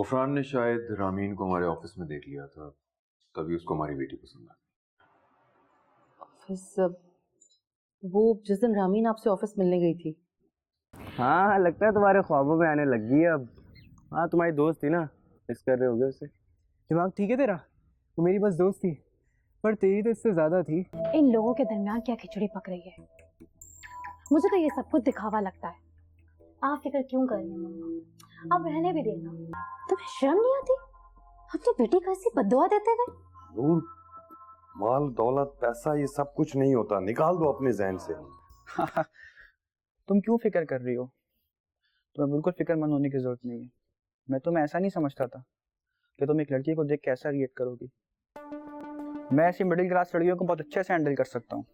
गफरान ने शायद रामीन को हमारे ऑफिस में देख लिया था, तभी उसको हमारी बेटी पसंद आ गई। ऑफिस? वो जिस दिन रामीन आपसे ऑफिस मिलने गई थी। हाँ लगता है तुम्हारे ख्वाबों में आने लग गई है अब। हाँ तुम्हारी दोस्त थी ना, मिस कर रहे होगे उसे। दिमाग ठीक है तेरा? वो मेरी बस दोस्त थी, पर तेरी तो इससे ज्यादा थी। इन लोगों के दरमियान क्या खिचड़ी पक रही है? मुझे तो ये सब कुछ दिखावा लगता है। आप फिक्र क्यों कर रही हैं मम्मा? आप रहने भी देना। तुम्हें शर्म नहीं आती? अपनी बेटी को ऐसी बद्दुआ देते गए। नूर, माल दौलत पैसा ये सब कुछ नहीं होता, निकाल दो अपने जहन से। तुम क्यों फिक्र कर रही हो? तुम्हें बिल्कुल फिक्रमंद होने की जरूरत नहीं है। मैं तुम्हें ऐसा नहीं समझता था कि तुम एक लड़की को देख के ऐसा रिएक्ट करोगी। मैं ऐसी मिडिल क्लास लड़कियों को बहुत अच्छे से हैंडल कर सकता हूँ।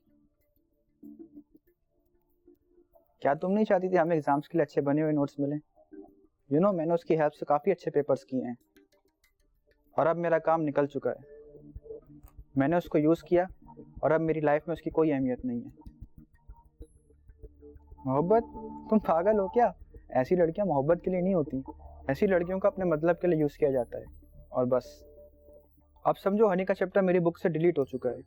क्या तुम नहीं चाहती थी हमें एग्जाम्स के लिए अच्छे बने हुए नोट्स मिले? मैंने उसकी हेल्प से काफ़ी अच्छे पेपर्स किए हैं और अब मेरा काम निकल चुका है। मैंने उसको यूज़ किया और अब मेरी लाइफ में उसकी कोई अहमियत नहीं है। मोहब्बत? तुम पागल हो क्या? ऐसी लड़कियां मोहब्बत के लिए नहीं होती। ऐसी लड़कियों को अपने मतलब के लिए यूज़ किया जाता है और बस। अब समझो हनी का चैप्टर मेरी बुक से डिलीट हो चुका है।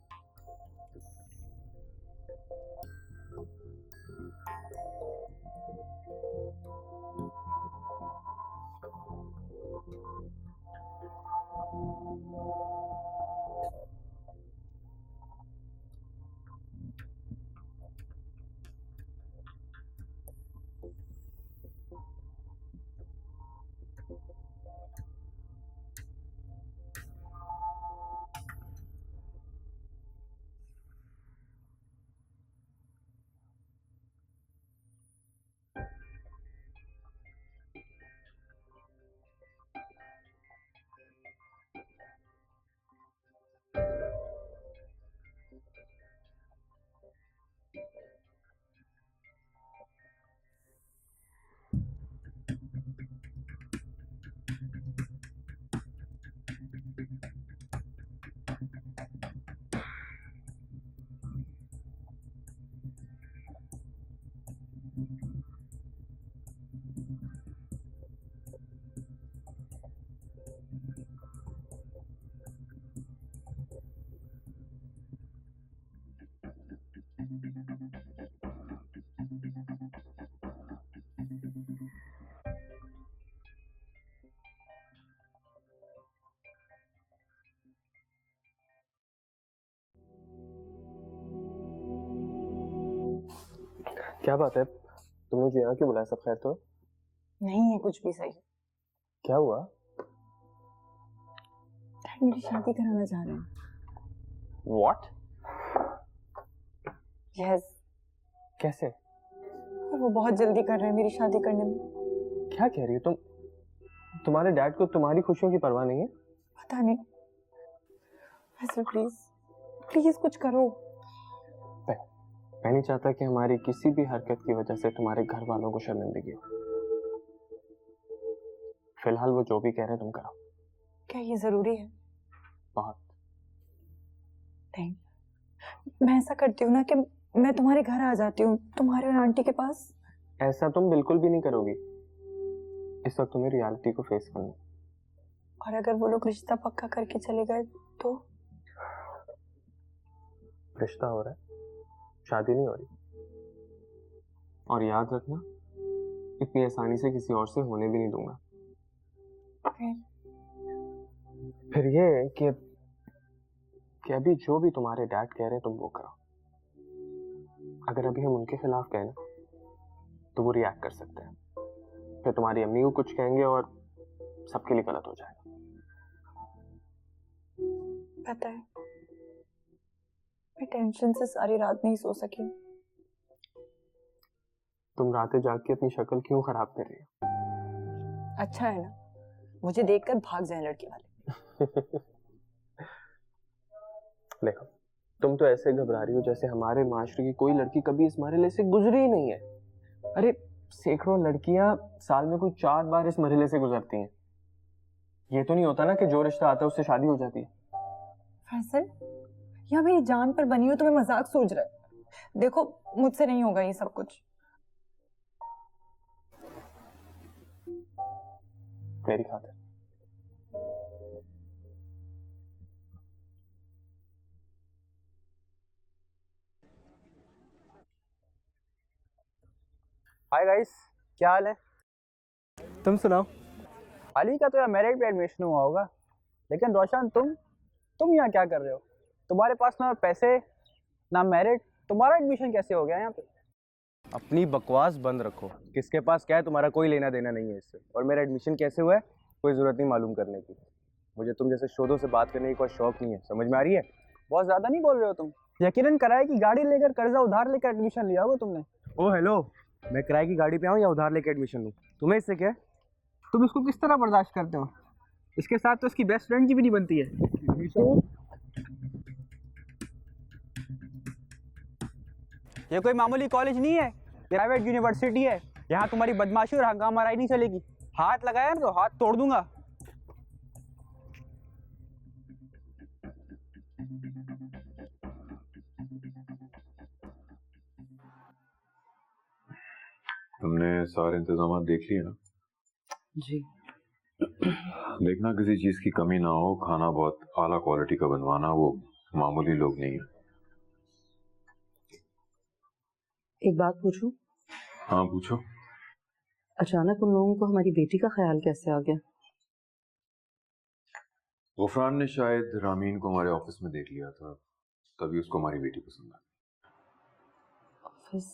क्या बात है, तुम मुझे यहाँ क्यों बुलाया? सब खैर तो? नहीं है कुछ भी सही। क्या हुआ? डैड मेरी शादी कराना चाह रहे हैं। What? यस। कैसे? और वो बहुत जल्दी कर रहे हैं मेरी शादी करने में। क्या कह रही हो तुम? तुम्हारे डैड को तुम्हारी खुशियों की परवाह नहीं है? पता नहीं। फैसल प्लीज प्लीज कुछ करो। मैं नहीं चाहता कि हमारी किसी भी हरकत की वजह से तुम्हारे घर वालों को शर्मिंदगी हो। फिलहाल वो जो भी कह रहे हैं तुम करो। क्या ये जरूरी है? बहुत। नहीं, मैं ऐसा करती हूँ ना कि मैं तुम्हारे घर आ जाती हूँ, तुम्हारे और आंटी के पास। ऐसा तुम बिल्कुल भी नहीं करोगी। इस वक्त तुम्हें रियलिटी को फेस करना। और अगर वो लोग रिश्ता पक्का करके चले गए तो? रिश्ता हो रहा है, शादी नहीं हो रही। और याद रखना, इतनी आसानी से किसी और से होने भी नहीं दूंगा। फिर ये कि अभी जो भी तुम्हारे डैड कह रहे हैं तुम वो करो। अगर अभी हम उनके खिलाफ कहें ना तो वो रिएक्ट कर सकते हैं। फिर तुम्हारी अम्मी को कुछ कहेंगे और सबके लिए गलत हो जाएगा। पता है, मैं टेंशन से सारी रात नहीं सो सकी। तुम रातें जाग के अपनी शक्ल क्यों खराब कर रही हो? अच्छा है ना, मुझे देखकर भाग जाए लड़की वाले। देखो, तुम तो ऐसे घबरा रही हो जैसे हमारे माशरे की कोई लड़की कभी इस मरहले से गुजरी ही नहीं है। अरे सैकड़ों लड़कियां साल में कोई 4 बार इस मरहले से गुजरती हैं। ये तो नहीं होता ना कि जो रिश्ता आता है उससे शादी हो जाती है। फैसल, यहाँ मेरी जान पर बनी हो, तुम्हें मजाक सूझ रहा है। देखो मुझसे नहीं होगा ये सब कुछ। मेरी खातिर हाय गाइस, क्या हाल है? तुम सुनाओ। अली का तो यार मेरिट पे एडमिशन हुआ होगा, लेकिन रोशन तुम यहाँ क्या कर रहे हो? तुम्हारे पास ना पैसे ना मेरिट, तुम्हारा एडमिशन कैसे हो गया यहाँ पे? अपनी बकवास बंद रखो। किसके पास क्या है तुम्हारा कोई लेना देना नहीं है इससे। और मेरा एडमिशन कैसे हुआ है कोई ज़रूरत नहीं मालूम करने की। मुझे तुम जैसे शोधों से बात करने की कोई शौक नहीं है, समझ में आ रही है? बहुत ज़्यादा नहीं बोल रहे हो तुम? यकीनन किराए की गाड़ी लेकर कर्जा उधार लेकर एडमिशन लिया होगा तुमने। ओ हेलो, मैं किराए की गाड़ी पे आऊँ या उधार लेके एडमिशन लूँ, तुम्हें इससे क्या है? तुम इसको किस तरह बर्दाश्त करते हो? इसके साथ तो इसकी बेस्ट फ्रेंड की भी नहीं बनती है। ये कोई मामूली कॉलेज नहीं है, प्राइवेट यूनिवर्सिटी है। यहाँ तुम्हारी बदमाशी और हंगामाराई नहीं चलेगी। हाथ लगाया ना तो हाथ तोड़ दूंगा। तुमने सारे इंतजाम देख लिए ना? जी। देखना किसी चीज की कमी ना हो, खाना बहुत आला क्वालिटी का बनवाना, वो मामूली लोग नहीं है। एक बात पूछूं? हाँ पूछो। अचानक उन लोगों को हमारी बेटी का ख्याल कैसे आ गया? गुफरान ने शायद रामीन को हमारे ऑफिस में देख लिया था, तभी उसको हमारी बेटी पसंद आई। ऑफिस?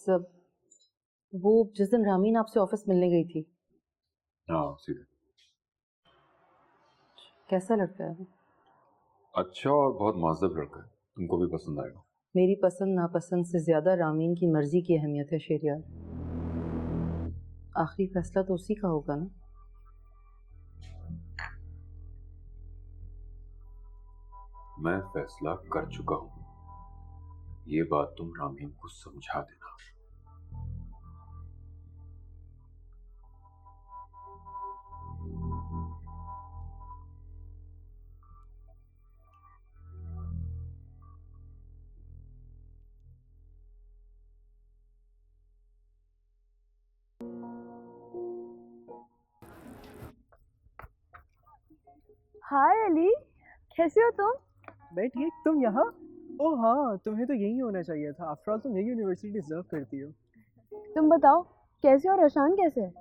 वो जिस दिन रामीन आपसे ऑफिस मिलने गई थी। हाँ सीधे। कैसा लड़का है वो? अच्छा और बहुत महज़ब लड़का है, तुमको भी पसंद आएगा। मेरी पसंद नापसंद से ज्यादा रामीन की मर्जी की अहमियत है शेरियार। आखिरी फैसला तो उसी का होगा ना। मैं फैसला कर चुका हूं, ये बात तुम रामीन को समझा देना। हाय अली, कैसे हो तुम? मैं ठीक, तुम यहाँ? ओ हाँ, तुम्हें तो यही होना चाहिए था। आफ्टर ऑल तुम यही यूनिवर्सिटी डिजर्व करती हो। तुम बताओ कैसे हो, रोशन कैसे है?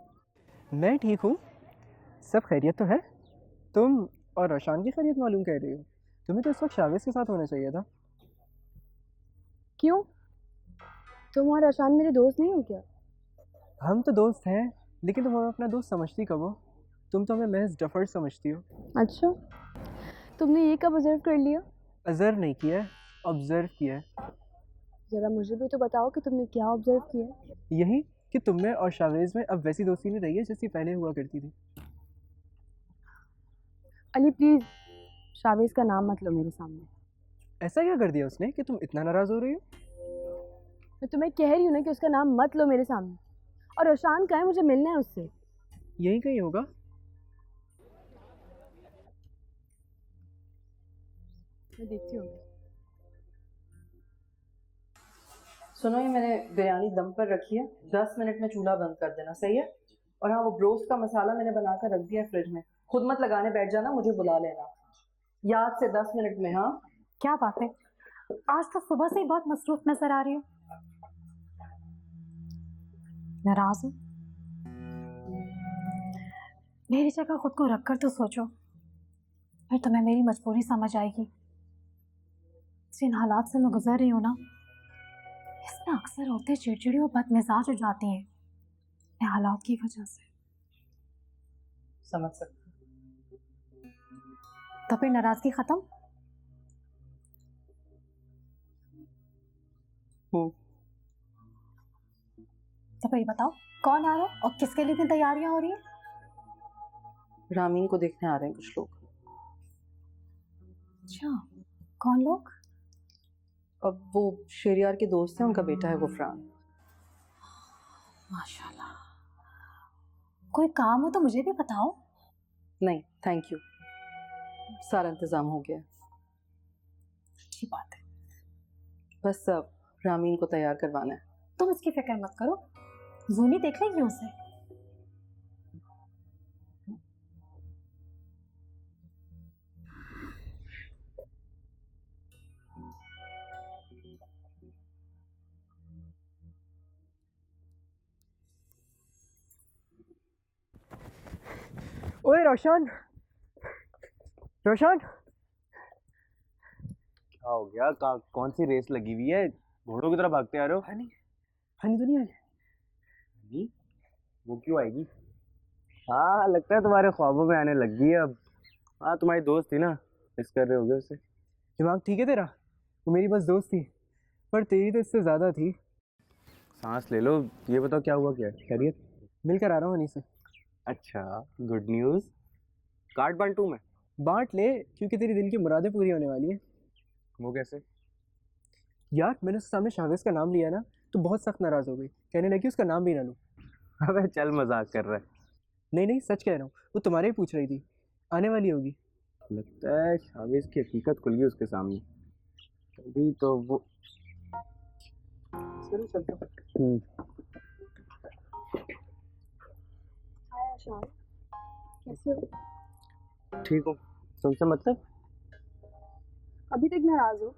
मैं ठीक हूँ, सब खैरियत तो है। तुम और रोशान की खैरियत मालूम कर रही हो? तुम्हें तो इस वक्त शावेज के साथ होना चाहिए था। क्यों, तुम और रोशन मेरे दोस्त नहीं हो क्या? हम तो दोस्त हैं, लेकिन तुम हमें अपना दोस्त समझती कब हो? तुम तो हमें महज डफर समझती हो। अच्छा, तुमने ये कब ऑब्जर्व कर लिया? ऑब्जर्व नहीं किया है, ऑब्जर्व किया है। जरा मुझे भी तो बताओ कि तुमने क्या ऑब्जर्व किया है? यही कि तुम में और शावेज में अब वैसी दोस्ती नहीं रही है जैसी पहले हुआ करती थी। अली प्लीज, शावेज का नाम मत लो मेरे सामने। ऐसा क्या कर दिया उसने कि तुम इतना नाराज हो रही हो? मैं तुम्हें कह रही हूँ ना कि उसका नाम मत लो मेरे सामने। और रोशन का है, मुझे मिलना है उससे। यही कहीं होगा। मैं देखती हूँ। सुनो, ये मैंने बिरयानी दम पर रखी है, 10 मिनट में चूल्हा बंद कर देना, सही है? और हाँ, वो ब्रोस्ट का मसाला मैंने बनाकर रख दिया है फ्रिज में, खुद मत लगाने बैठ जाना, मुझे बुला लेना याद से 10 मिनट में। हाँ क्या बात है, आज तो सुबह से ही बहुत मसरूफ नजर आ रही हो। नाराज हो? मेरी जगह खुद को रखकर तो सोचो, फिर तुम्हें मेरी मजबूरी समझ आएगी। जिन हालात से मैं गुजर रही हूँ ना, इसमें अक्सर औरतें चिड़चिड़ी और बदमिजाज हो जाती हैं, इन हालात की वजह से। समझ सकती तो फिर नाराजगी खत्म हो। तो फिर बताओ कौन आ रहा है और किसके लिए इतनी तैयारियां हो रही हैं? रामीन को देखने आ रहे हैं कुछ लोग। अच्छा, कौन लोग? अब वो शेरियार के दोस्त हैं, उनका बेटा है गुफरान। माशाल्लाह, कोई काम हो तो मुझे भी बताओ। नहीं थैंक यू, सारा इंतजाम हो गया। अच्छी बात है, बस अब रामीन को तैयार करवाना है। तुम इसकी फिक्र मत करो, जूनी देख लेंगी उसे। ओए रोशन, रोशन क्या हो गया? कौन सी रेस लगी हुई है? घोड़ों की तरह भागते आ रहे हो? हनी, हनी तो नहीं आई? नहीं, वो क्यों आएगी? हाँ, लगता है तुम्हारे ख्वाबों में आने लग गई है अब। हाँ, तुम्हारी दोस्त थी ना, मिस कर रहे होगे उसे। दिमाग ठीक है तेरा? वो मेरी बस दोस्त थी, पर तेरी तो इससे ज़्यादा थी। सांस ले लो। ये बताओ क्या हुआ, क्या खैरियत? मिलकर आ रहा हूँ हनी से। अच्छा, गुड न्यूज़। कार्ड बांटूं मैं? बांट ले, क्योंकि तेरी दिल की मुरादें पूरी होने वाली हैं। वो कैसे? यार मैंने उसके सामने शावेज का नाम लिया ना, तो बहुत सख्त नाराज़ हो गई, कहने लगी उसका नाम भी ना लूँ। अबे चल, मजाक कर रहा है। नहीं नहीं, सच कह रहा हूँ, वो तुम्हारे ही पूछ रही थी, आने वाली होगी। लगता है शावेज की हकीकत खुल गई उसके सामने। तभी तो वो। चलो चलता हूँ। हाय आशान, कैसे हो? ठीक हो? तुमसे मतलब? अभी तक नाराज हो?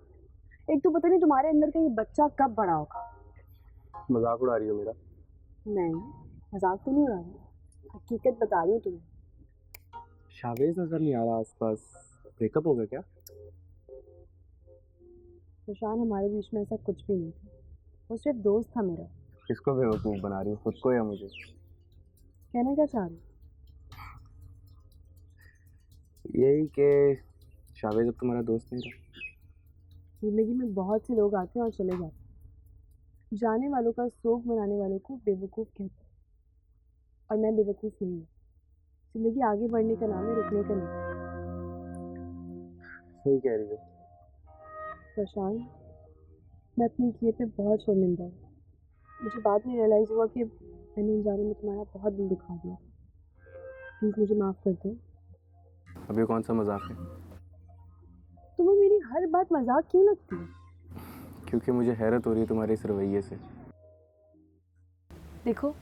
एक तो पता नहीं तुम्हारे अंदर का ये बच्चा कब बड़ा होगा। मजाक उड़ा रही हो मेरा? नहीं, मजाक तो नहीं उड़ा रही, हकीकत बता रही हूँ तुम्हें। शावेज नजर नहीं आ रहा आसपास। ब्रेकअप हो गया क्या? आशान, हमारे बीच में ऐसा कुछ भी नहीं था, वो सिर्फ दोस्त था मेरा। किसको बेवकूफ बना रही हो, खुद को या मुझे? कहना क्या चाह रही हो? यही कि शावेज अब तुम्हारा दोस्त नहीं रहा। जिंदगी में बहुत से लोग आते हैं और चले जाते हैं। जाने वालों का शोक मनाने वालों को बेवकूफ़ कहते हैं, और मैं बेवकूफ़ नहीं हूँ। जिंदगी आगे बढ़ने का नाम है, रुकने का नहीं। सही कह रही हो। प्रशांत, मैं अपनी किए पे बहुत शर्मिंदा हूँ। मुझे बाद में रियलाइज़ हुआ कि मैंने अनजाने में तुम्हारा बहुत दिल दुखा दिया। प्लीज़ मुझे माफ़ कर दो। अभी कौन सा मजाक है? तुम्हें मेरी हर बात मजाक क्यों लगती है? क्योंकि मुझे हैरत हो रही है तुम्हारे इस रवैये से। देखो,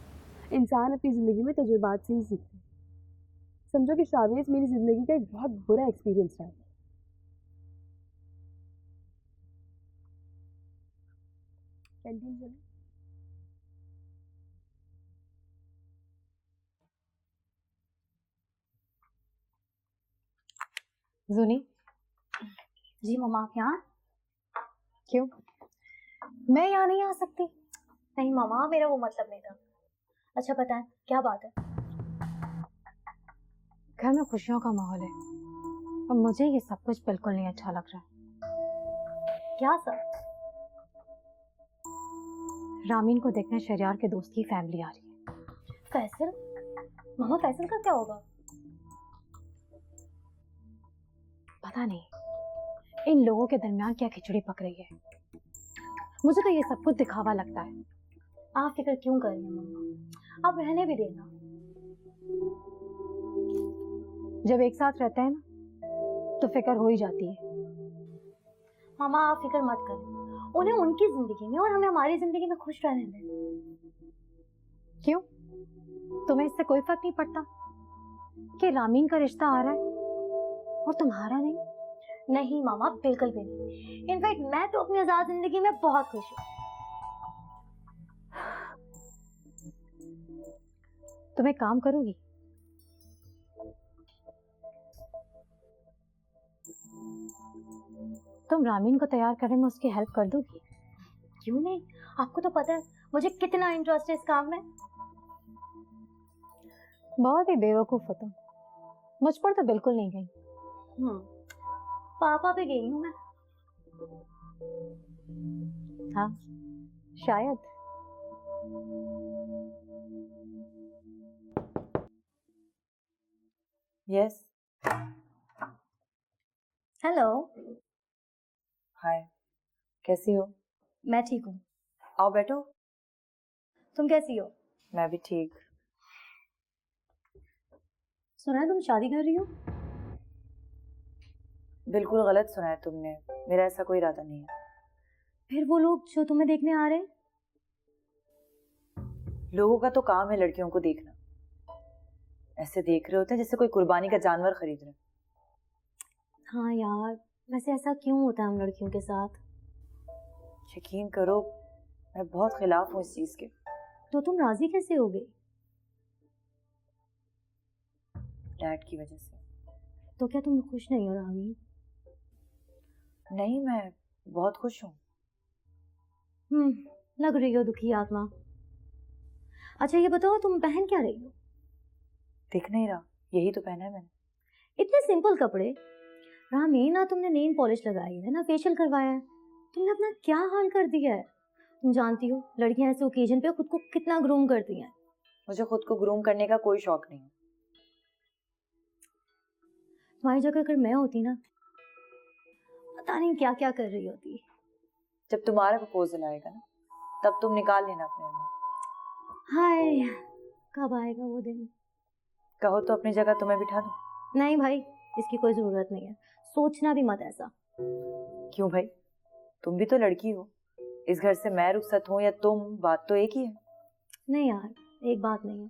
इंसान अपनी ज़िंदगी में तजुर्बात से ही सीखता है। समझो कि शावेज मेरी ज़िंदगी का एक बहुत बुरा एक्सपीरियंस रहा है। कैंटीन चलें? जूनी। जी मम्मा, आप यहाँ? क्यों? मैं यहाँ नहीं आ सकती। नहीं मामा, मेरा वो मतलब नहीं था। अच्छा बताएं, क्या बात है? घर में खुशियों का माहौल है और मुझे ये सब कुछ बिल्कुल नहीं अच्छा लग रहा है। क्या सर? रामीन को देखने शरियार के दोस्त की फैमिली आ रही है। फैसल? मामा, फैसल का क्या होगा? पता नहीं इन लोगों के दरमियान क्या खिचड़ी पक रही है। मुझे तो ये सब कुछ दिखावा लगता है। आप फिक्र क्यों कर रही हैं मम्मा? आप रहने भी देना। जब एक साथ रहते हैं ना तो फिक्र हो ही जाती है। मामा आप फिक्र मत करें, उन्हें उनकी जिंदगी में और हमें हमारी जिंदगी में खुश रहने दें। क्यों? तुम्हें इससे कोई फर्क नहीं पड़ता कि रामीन का रिश्ता आ रहा है और तुम्हारा नहीं? नहीं मामा, बिल्कुल भी नहीं। इनफैक्ट मैं तो अपनी आजाद जिंदगी में बहुत खुश हूँ। तुम एक काम करोगी? तुम रामीन को तैयार करने में उसकी हेल्प कर दोगी? क्यों नहीं, आपको तो पता है मुझे कितना इंटरेस्ट है इस काम में। बहुत ही बेवकूफ हो तुम, मुझ पर तो बिल्कुल नहीं गई। पापा पे गई हूँ मैं। हाँ शायद। यस। हेलो। हाय, कैसी हो? मैं ठीक हूँ, आओ बैठो। तुम कैसी हो? मैं भी ठीक। सुना है तुम शादी कर रही हो? बिल्कुल गलत सुना है तुमने, मेरा ऐसा कोई इरादा नहीं है। फिर वो लोग जो तुम्हें देखने आ रहे हैं? लोगों का तो काम है लड़कियों को देखना। ऐसे देख रहे होते हैं जैसे कोई कुर्बानी का जानवर खरीद रहे। हाँ यार, वैसे ऐसा क्यों होता है हम लड़कियों के साथ? यकीन करो, मैं बहुत खिलाफ हूँ इस चीज के। तो तुम राजी कैसे हो गई? डैड की वजह से। तो क्या तुम खुश नहीं हो रामी? नहीं, मैं बहुत खुश हूँ। लग रही हो दुखी आत्मा। अच्छा ये बताओ तुम पहन क्या रही हो? दिख नहीं रहा, यही तो पहना है मैंने। इतने सिंपल कपड़े। रामी, ना तुमने नेल पॉलिश लगाई है ना फेशियल करवाया है, तुमने अपना क्या हाल कर दिया है। तुम जानती हो लड़कियां ऐसे ओकेजन पे खुद को कितना ग्रूम करती हैं। मुझे खुद को ग्रूम करने का कोई शौक नहीं है। तुम्हारी जगह अगर मैं होती ना, पता नहीं क्या क्या कर रही होती। जब तुम्हारा प्रपोजल आएगा ना, तब तुम निकाल लेना अपने मुंह। हाय, कब आएगा वो दिन? कहो तो अपनी जगह तुम्हें बिठा दूं। नहीं भाई, इसकी कोई जरूरत नहीं है, सोचना भी मत ऐसा। क्यों भाई, तुम भी तो लड़की हो। इस घर से मैं रुखसत हूँ या तुम, बात तो एक ही है। नहीं यार, एक बात नहीं है।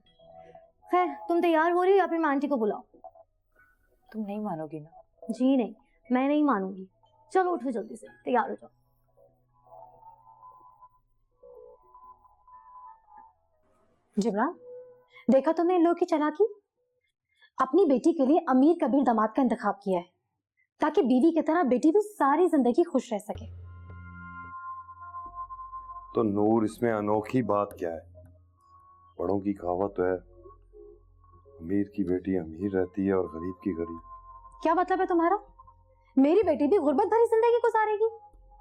खैर, तुम तैयार हो रही हो या फिर मैं आंटी को बुलाऊं? तुम नहीं मानोगी ना। जी नहीं, मैं नहीं मानूंगी। चलो उठो जल्दी से, तैयार हो जाओ। जिब्रान, देखा तुमने इन लोगों की चालाकी? अपनी बेटी के लिए अमीर कबीर दामाद का इंतखाब किया है ताकि बीवी की तरह बेटी भी सारी जिंदगी खुश रह सके। तो नूर, इसमें अनोखी बात क्या है? बड़ों की कहावत है, अमीर की बेटी अमीर रहती है और गरीब की गरीब। क्या मतलब है तुम्हारा? मेरी बेटी भी गुर्बत भरी जिंदगी गुजारेगी?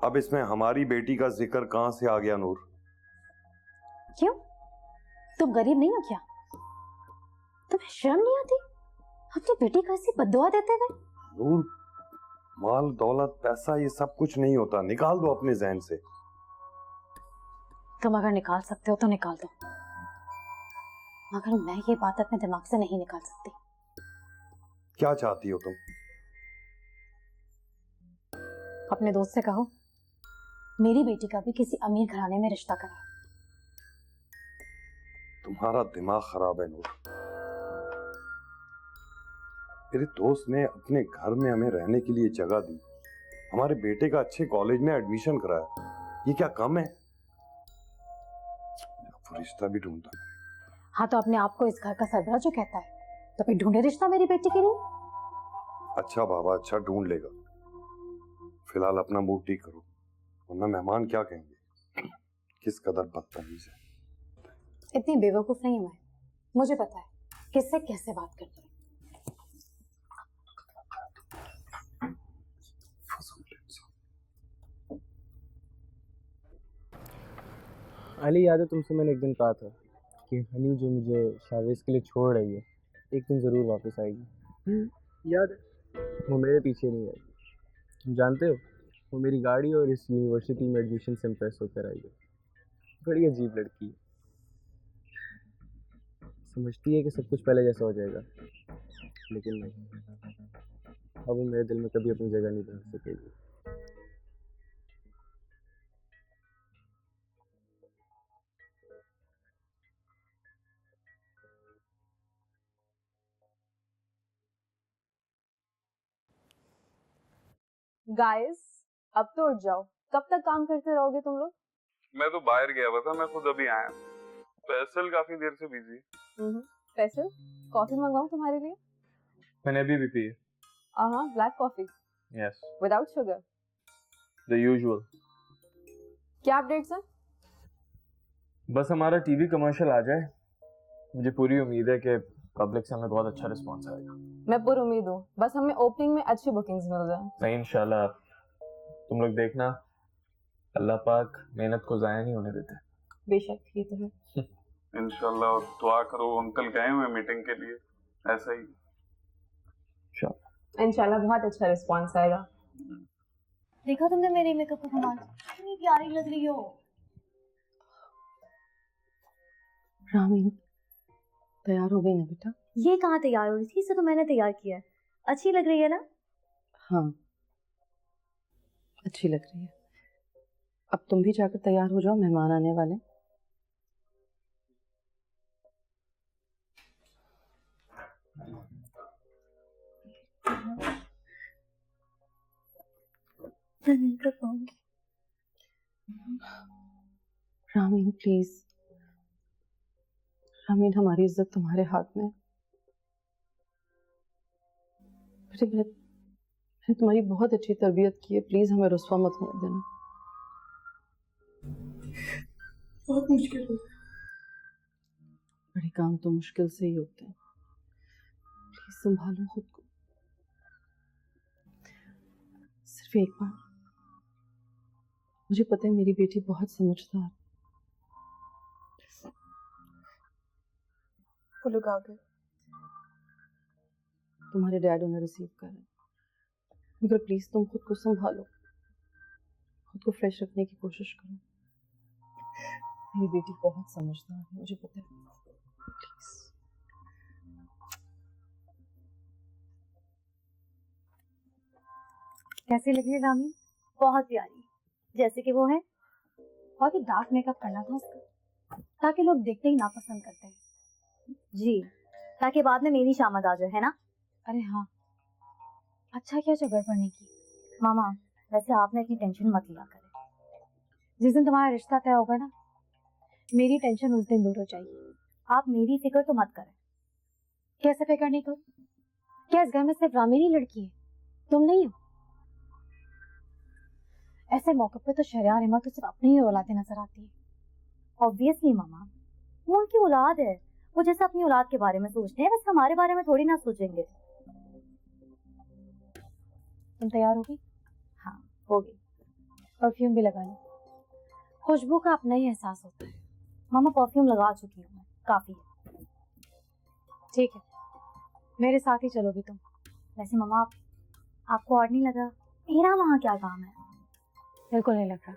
अब इसमें हमारी बेटी का जिक्र कहां से आ गया नूर? क्यों, तुम गरीब नहीं हो क्या? तुम्हें शर्म नहीं आती अपनी बेटी को ऐसी बद्दुआ देते हुए? नूर, माल दौलत पैसा ये सब कुछ नहीं होता, निकाल दो अपने जहन से। तुम अगर निकाल सकते हो तो निकाल दो, मगर मैं ये बात अपने दिमाग से नहीं निकाल सकती। क्या चाहती हो तुम? अपने दोस्त से कहो मेरी बेटी का भी किसी अमीर घराने में रिश्ता कराए। तुम्हारा दिमाग खराब है नूर। मेरे दोस्त ने अपने घर में हमें रहने के लिए जगह दी, हमारे बेटे का अच्छे कॉलेज में एडमिशन कराया, ये क्या कम है? रिश्ता भी ढूंढता है। हाँ तो अपने आप को इस घर का सरबराह जो कहता है, तो फिर ढूंढे रिश्ता मेरी बेटी के लिए। अच्छा बाबा, अच्छा ढूंढ लेगा। फिलहाल अपना मूड ठीक करो, वरना मेहमान क्या कहेंगे। किस कदर बदतमीज है। इतनी बेवकूफ नहीं मैं, मुझे पता है किससे कैसे बात करनी है। अली, याद है तुमसे मैंने एक दिन कहा था कि हनी जो मुझे शावेज के लिए छोड़ रही है, एक दिन ज़रूर वापस आएगी। याद है? वो मेरे पीछे नहीं आएगी। तुम जानते हो, वो मेरी गाड़ी और इस यूनिवर्सिटी में एडमिशन से इम्प्रेस होकर आई है। बड़ी अजीब लड़की है, समझती है कि सब कुछ पहले जैसा हो जाएगा, लेकिन नहीं, अब वो मेरे दिल में कभी अपनी जगह नहीं बना सकेगी। गाइस, अब तो उठ जाओ। कब तक काम करते रहोगे तुम लोग? मैं तो बाहर गया हुआ था, मैं खुद अभी आया। फैसल काफी देर से बिजी है। फैसल, कॉफी मंगाऊं तुम्हारे लिए? मैंने अभी भी पी है। हाँ, black coffee yes, without sugar. The usual. क्या अपडेट्स हैं? बस हमारा टीवी कमर्शियल आ जाए, मुझे पूरी उम्मीद है कि पब्लिक से हमें बहुत अच्छा रिस्पॉन्स आएगा। मैं पूरी उम्मीद हूँ, बस हमें ओपनिंग में अच्छी बुकिंग्स मिल जाए। नहीं, इंशाल्लाह। तुम लोग देखना, अल्लाह पाक मेहनत को जाया नहीं होने देते। बेशक, ये तो है। इंशाल्लाह, और दुआ करो, अंकल गए हुए मीटिंग के लिए, ऐसा ही। इंशाल्लाह बहुत अच्छा रिस्पॉन्स आएगा। देखा तुमने मेरी मेकअप का कमाल, कितनी प्यारी लग रही हो। रामी, तैयार हो गई ना बेटा? ये कहाँ तैयार हो रही थी, इसे तो मैंने तैयार किया है। अच्छी लग रही है ना? हाँ, अच्छी लग रही है। अब तुम भी जाकर तैयार हो जाओ, मेहमान आने वाले। मैं नहीं कर पाऊंगी। रामीन प्लीज, रामीन हमारी इज्जत तुम्हारे हाथ में है। बेटे मैंने तुम्हारी बहुत अच्छी तरबियत की है, प्लीज हमें रुस्वा मत होने देना। बहुत मुश्किल हो गया। बड़े काम तो मुश्किल से ही होते हैं, प्लीज संभालो खुद को। सिर्फ एक बार, मुझे पता है मेरी बेटी बहुत समझदार है। वो लोग आ गए। तुम्हारे डैड उन्हें रिसीव कर रहे हैं, मगर प्लीज तुम खुद को संभालो, खुद को फ्रेश रखने की कोशिश करो। मेरी बेटी बहुत समझदार है, मुझे पता है। प्लीज। कैसी लग रही है रामी? बहुत प्यारी, जैसे कि वो है। बहुत ही डार्क मेकअप करना था उसका, ताकि लोग देखते ही नापसंद करते हैं। जी, ताकि बाद में मेरी शामत आ जाए, है ना? अरे हाँ, अच्छा क्या जो गड़बड़ नहीं की। मामा, वैसे आपने इतनी टेंशन मत लिया करें। जिस दिन तुम्हारा रिश्ता तय होगा ना, मेरी टेंशन उस दिन दूर हो जाएगी। आप मेरी फिक्र तो मत करें। कैसे फिक्र नहीं करूं? क्या इस घर में सिर्फ रामी ही लड़की है, तुम नहीं हो? ऐसे मौके पे तो शरियार हिम्मत तो सिर्फ अपनी ही औलादें नजर आती है। ऑब्वियसली मामा, वो उनकी औलाद है। वो जैसे अपनी औलाद के बारे में सोचते हैं, वैसे हमारे बारे में थोड़ी ना सोचेंगे। तुम तैयार हो गई? हाँ, हो गई। परफ्यूम भी लगा लो, खुशबू का अपना ही एहसास होता है। मामा, परफ्यूम लगा चुकी हूँ मैं, काफी है। ठीक है, मेरे साथ ही चलोगी तुम? वैसे मामा, आपको और नहीं लगा मेरा वहाँ क्या काम है? बिल्कुल नहीं लग रहा।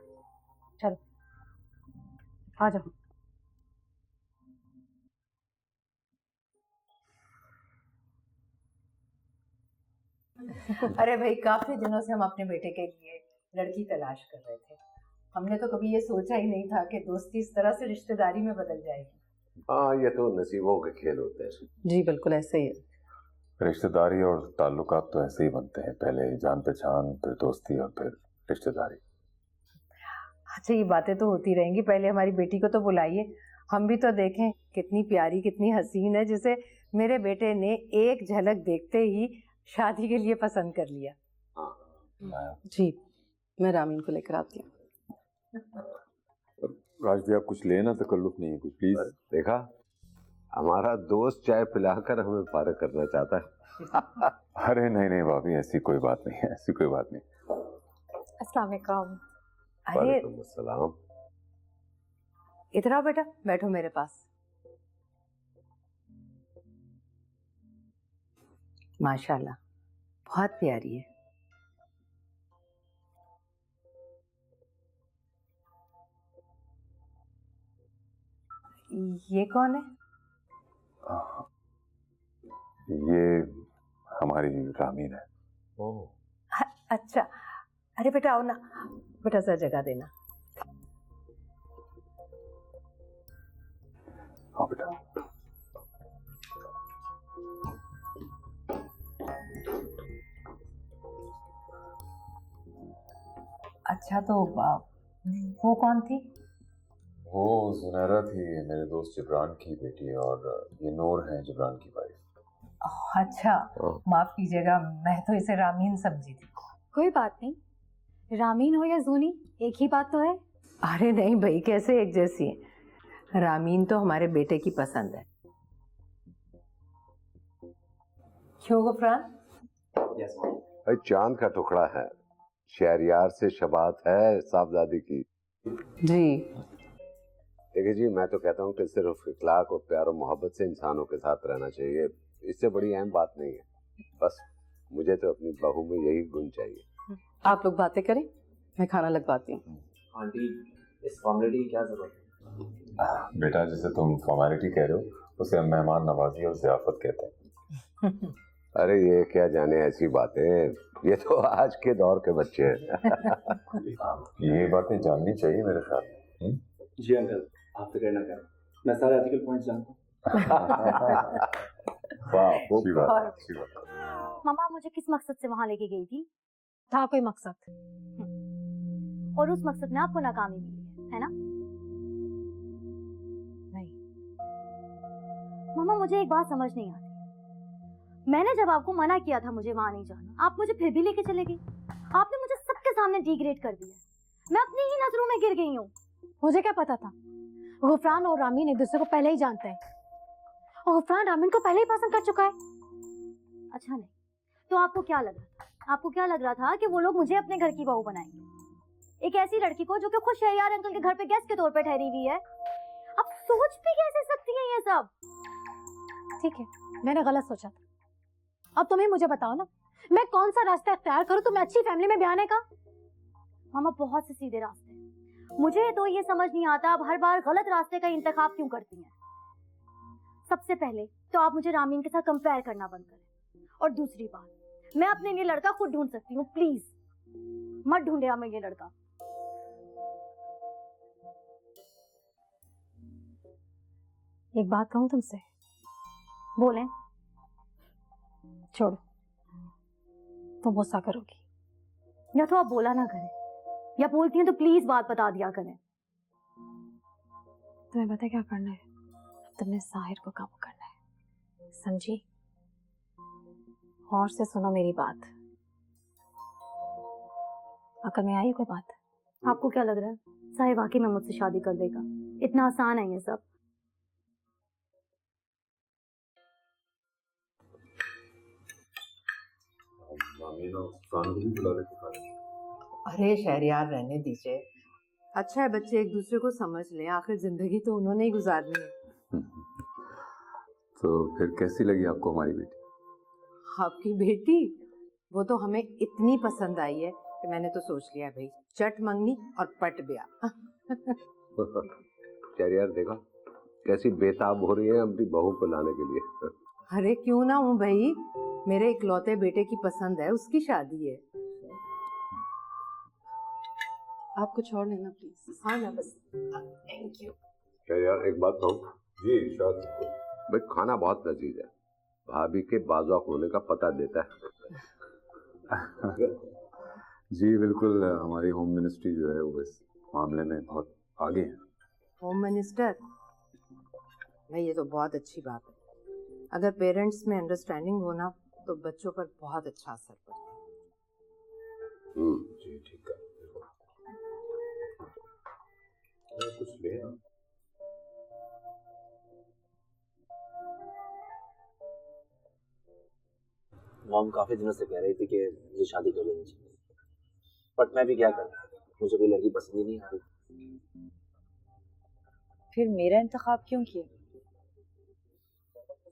चलो आ जाओ। अरे भाई, काफी दिनों से हम अपने बेटे के लिए लड़की तलाश कर रहे थे। हमने तो कभी ये सोचा ही नहीं था कि दोस्ती इस तरह से रिश्तेदारी में बदल जाएगी। हाँ, ये तो नसीबों के खेल होते हैं। जी बिल्कुल ऐसे ही है। रिश्तेदारी और ताल्लुकात तो ऐसे ही बनते हैं, पहले जान पहचान, फिर दोस्ती और फिर रिश्तेदारी। अच्छा, ये बातें तो होती रहेंगी, पहले हमारी बेटी को तो बुलाइए, हम भी तो देखें कितनी प्यारी कितनी हसीन है, जिसे मेरे बेटे ने एक झलक देखते ही शादी के लिए पसंद कर लिया। जी, मैं रामीन को लेकर आती हूँ। राजदी, आप कुछ लेना, तकल्लुफ नहीं है कुछ, प्लीज। देखा, हमारा दोस्त चाय पिलाकर हमें फारिग करना चाहता है। अरे नहीं नहीं भाभी, ऐसी कोई बात नहीं है, ऐसी कोई बात नहीं। अस्सलाम वालेकुम। अरे वालेकुम अस्सलाम। इधर आओ बेटा, बैठो मेरे पास। माशाल्लाह, बहुत प्यारी है। ये कौन है? ये हमारी रामीन है। ओह अच्छा, अरे बेटा आओ ना, बेटा सा जगह देना। हाँ बेटा। अच्छा, तो वो कौन थी? वो जुनैरा थी, मेरे दोस्त जिब्रान की बेटी, और ये नूर है जिब्रान की वाइफ। अच्छा, माफ कीजिएगा, मैं तो इसे रामीन समझी थी। कोई बात नहीं, रामीन हो या जूनी, एक ही बात तो है। अरे नहीं भाई, कैसे एक जैसी है? रामीन तो हमारे बेटे की पसंद है। क्यों गफरान? भाई, चांद का टुकड़ा है, शहरियार से शबात है साहबजादी की। जी देखिए जी, मैं तो कहता हूँ कि सिर्फ इखलाक और प्यार और मोहब्बत से इंसानों के साथ रहना चाहिए, इससे बड़ी अहम बात नहीं है। बस मुझे तो अपनी बहू में यही गुण चाहिए। आप लोग बातें करें, मैं खाना लगवाती हूँ। आंटी, इस फॉर्मेलिटी की क्या जरूरत है? बेटा, जैसे तुम फॉर्मेलिटी कह रहे हो, उसे हम मेहमान नवाजी और ज़ियाफत कहते हैं। अरे ये क्या जाने ऐसी बातें, ये तो आज के दौर के बच्चे हैं। ये बातें जाननी चाहिए मेरे ख्याल में। जी अंकल, आप फिक्र ना करें, मैं सारे आर्टिकल पॉइंट्स जानता हूँ। वाह, अच्छी बात, अच्छी बात। मामा, मुझे किस मकसद से वहां लेके गई थी? था कोई मकसद? और उस मकसद में आपको नाकामी मिली है ना? नहीं। मामा, मुझे एक बात समझ नहीं आती। मैंने जब आपको मना किया था मुझे वहां नहीं जाना, आप मुझे फिर भी लेके चले गई। आपने मुझे सबके सामने डिग्रेड कर दिया। मैं अपनी ही नजरों में गिर गई हूँ। मुझे क्या पता था गुफरान और रामीन एक दूसरे को पहले ही जानते हैं, और गुफरान रामीन को पहले ही पसंद कर चुका है। अच्छा नहीं तो आपको क्या लग रहा था? आपको क्या लग रहा था कि वो लोग मुझे अपने घर की बहू बनाएंगे? एक ऐसी लड़की को जो कि खुद शहरियार अंकल के घर पे गेस्ट के तौर पे ठहरी हुई है। आप सोच भी कैसे सकती हैं ये सब? ठीक है, मैंने गलत सोचा था। अब तुम्हें मुझे बताओ ना, मैं कौन सा रास्ता अख्तियार करूं तुम्हें अच्छी फैमिली में ब्याने का? मामा बहुत से सीधे रास्ते हैं। मुझे तो ये समझ नहीं आता आप हर बार गलत रास्ते का इंतखाब क्यों करती हैं। सबसे पहले तो आप मुझे रामीन के साथ कंपेयर करना बंद करें, और दूसरी बात, मैं अपने लिए लड़का खुद ढूंढ सकती हूँ। प्लीज मत ढूंढे आप मेरे लिए लड़का। एक बात कहूं तुमसे? बोलें? छोड़ो, तुम गुस्सा करोगी, या तो आप बोला ना करें, या बोलती हैं तो प्लीज बात बता दिया करें। तुम्हें पता है क्या करना है? तुमने साहिर को काबू करना है, समझी? और से सुनो मेरी बात, अकल में आई कोई बात? आपको क्या लग रहा है साहिर वाकई में मुझसे शादी कर देगा? इतना आसान है ये सब? अरे शहरयार रहने दीजिए, अच्छा है बच्चे एक दूसरे को समझ लें, आखिर जिंदगी तो उन्होंने ही गुजारनी है। तो फिर कैसी लगी आपको हमारी बेटी? आपकी बेटी वो तो हमें इतनी पसंद आई है कि मैंने तो सोच लिया भाई चट मंगनी और पट ब्याह। शहरयार देखा कैसी बेताब हो रही है अपनी बहू को लाने के लिए। अरे क्यों ना हूँ भाई, मेरे इकलौते बेटे की पसंद है, उसकी शादी है। आप कुछ और लेना प्लीज। हाँ ना बस, थैंक यू। शहरयार एक बात कहूँ? जी शायद भाई खाना बहुत लजीज है, भाभी के बाजुआक होने का पता देता है। जी बिल्कुल, हमारी होम मिनिस्ट्री जो है वो इस मामले में बहुत आगे है। होम मिनिस्टर भाई, ये तो बहुत अच्छी बात है। अगर पेरेंट्स में अंडरस्टैंडिंग हो ना तो बच्चों पर बहुत अच्छा असर पड़ता है। जी ठीक है, कुछ ले आओ। मॉम काफी दिनों से कह रही थी कि मुझे शादी कर लेनी चाहिए, बट मैं भी क्या करूं, मुझे कोई लड़की पसंद ही नहीं आ रही। फिर मेरा इंतखाब क्यों किया?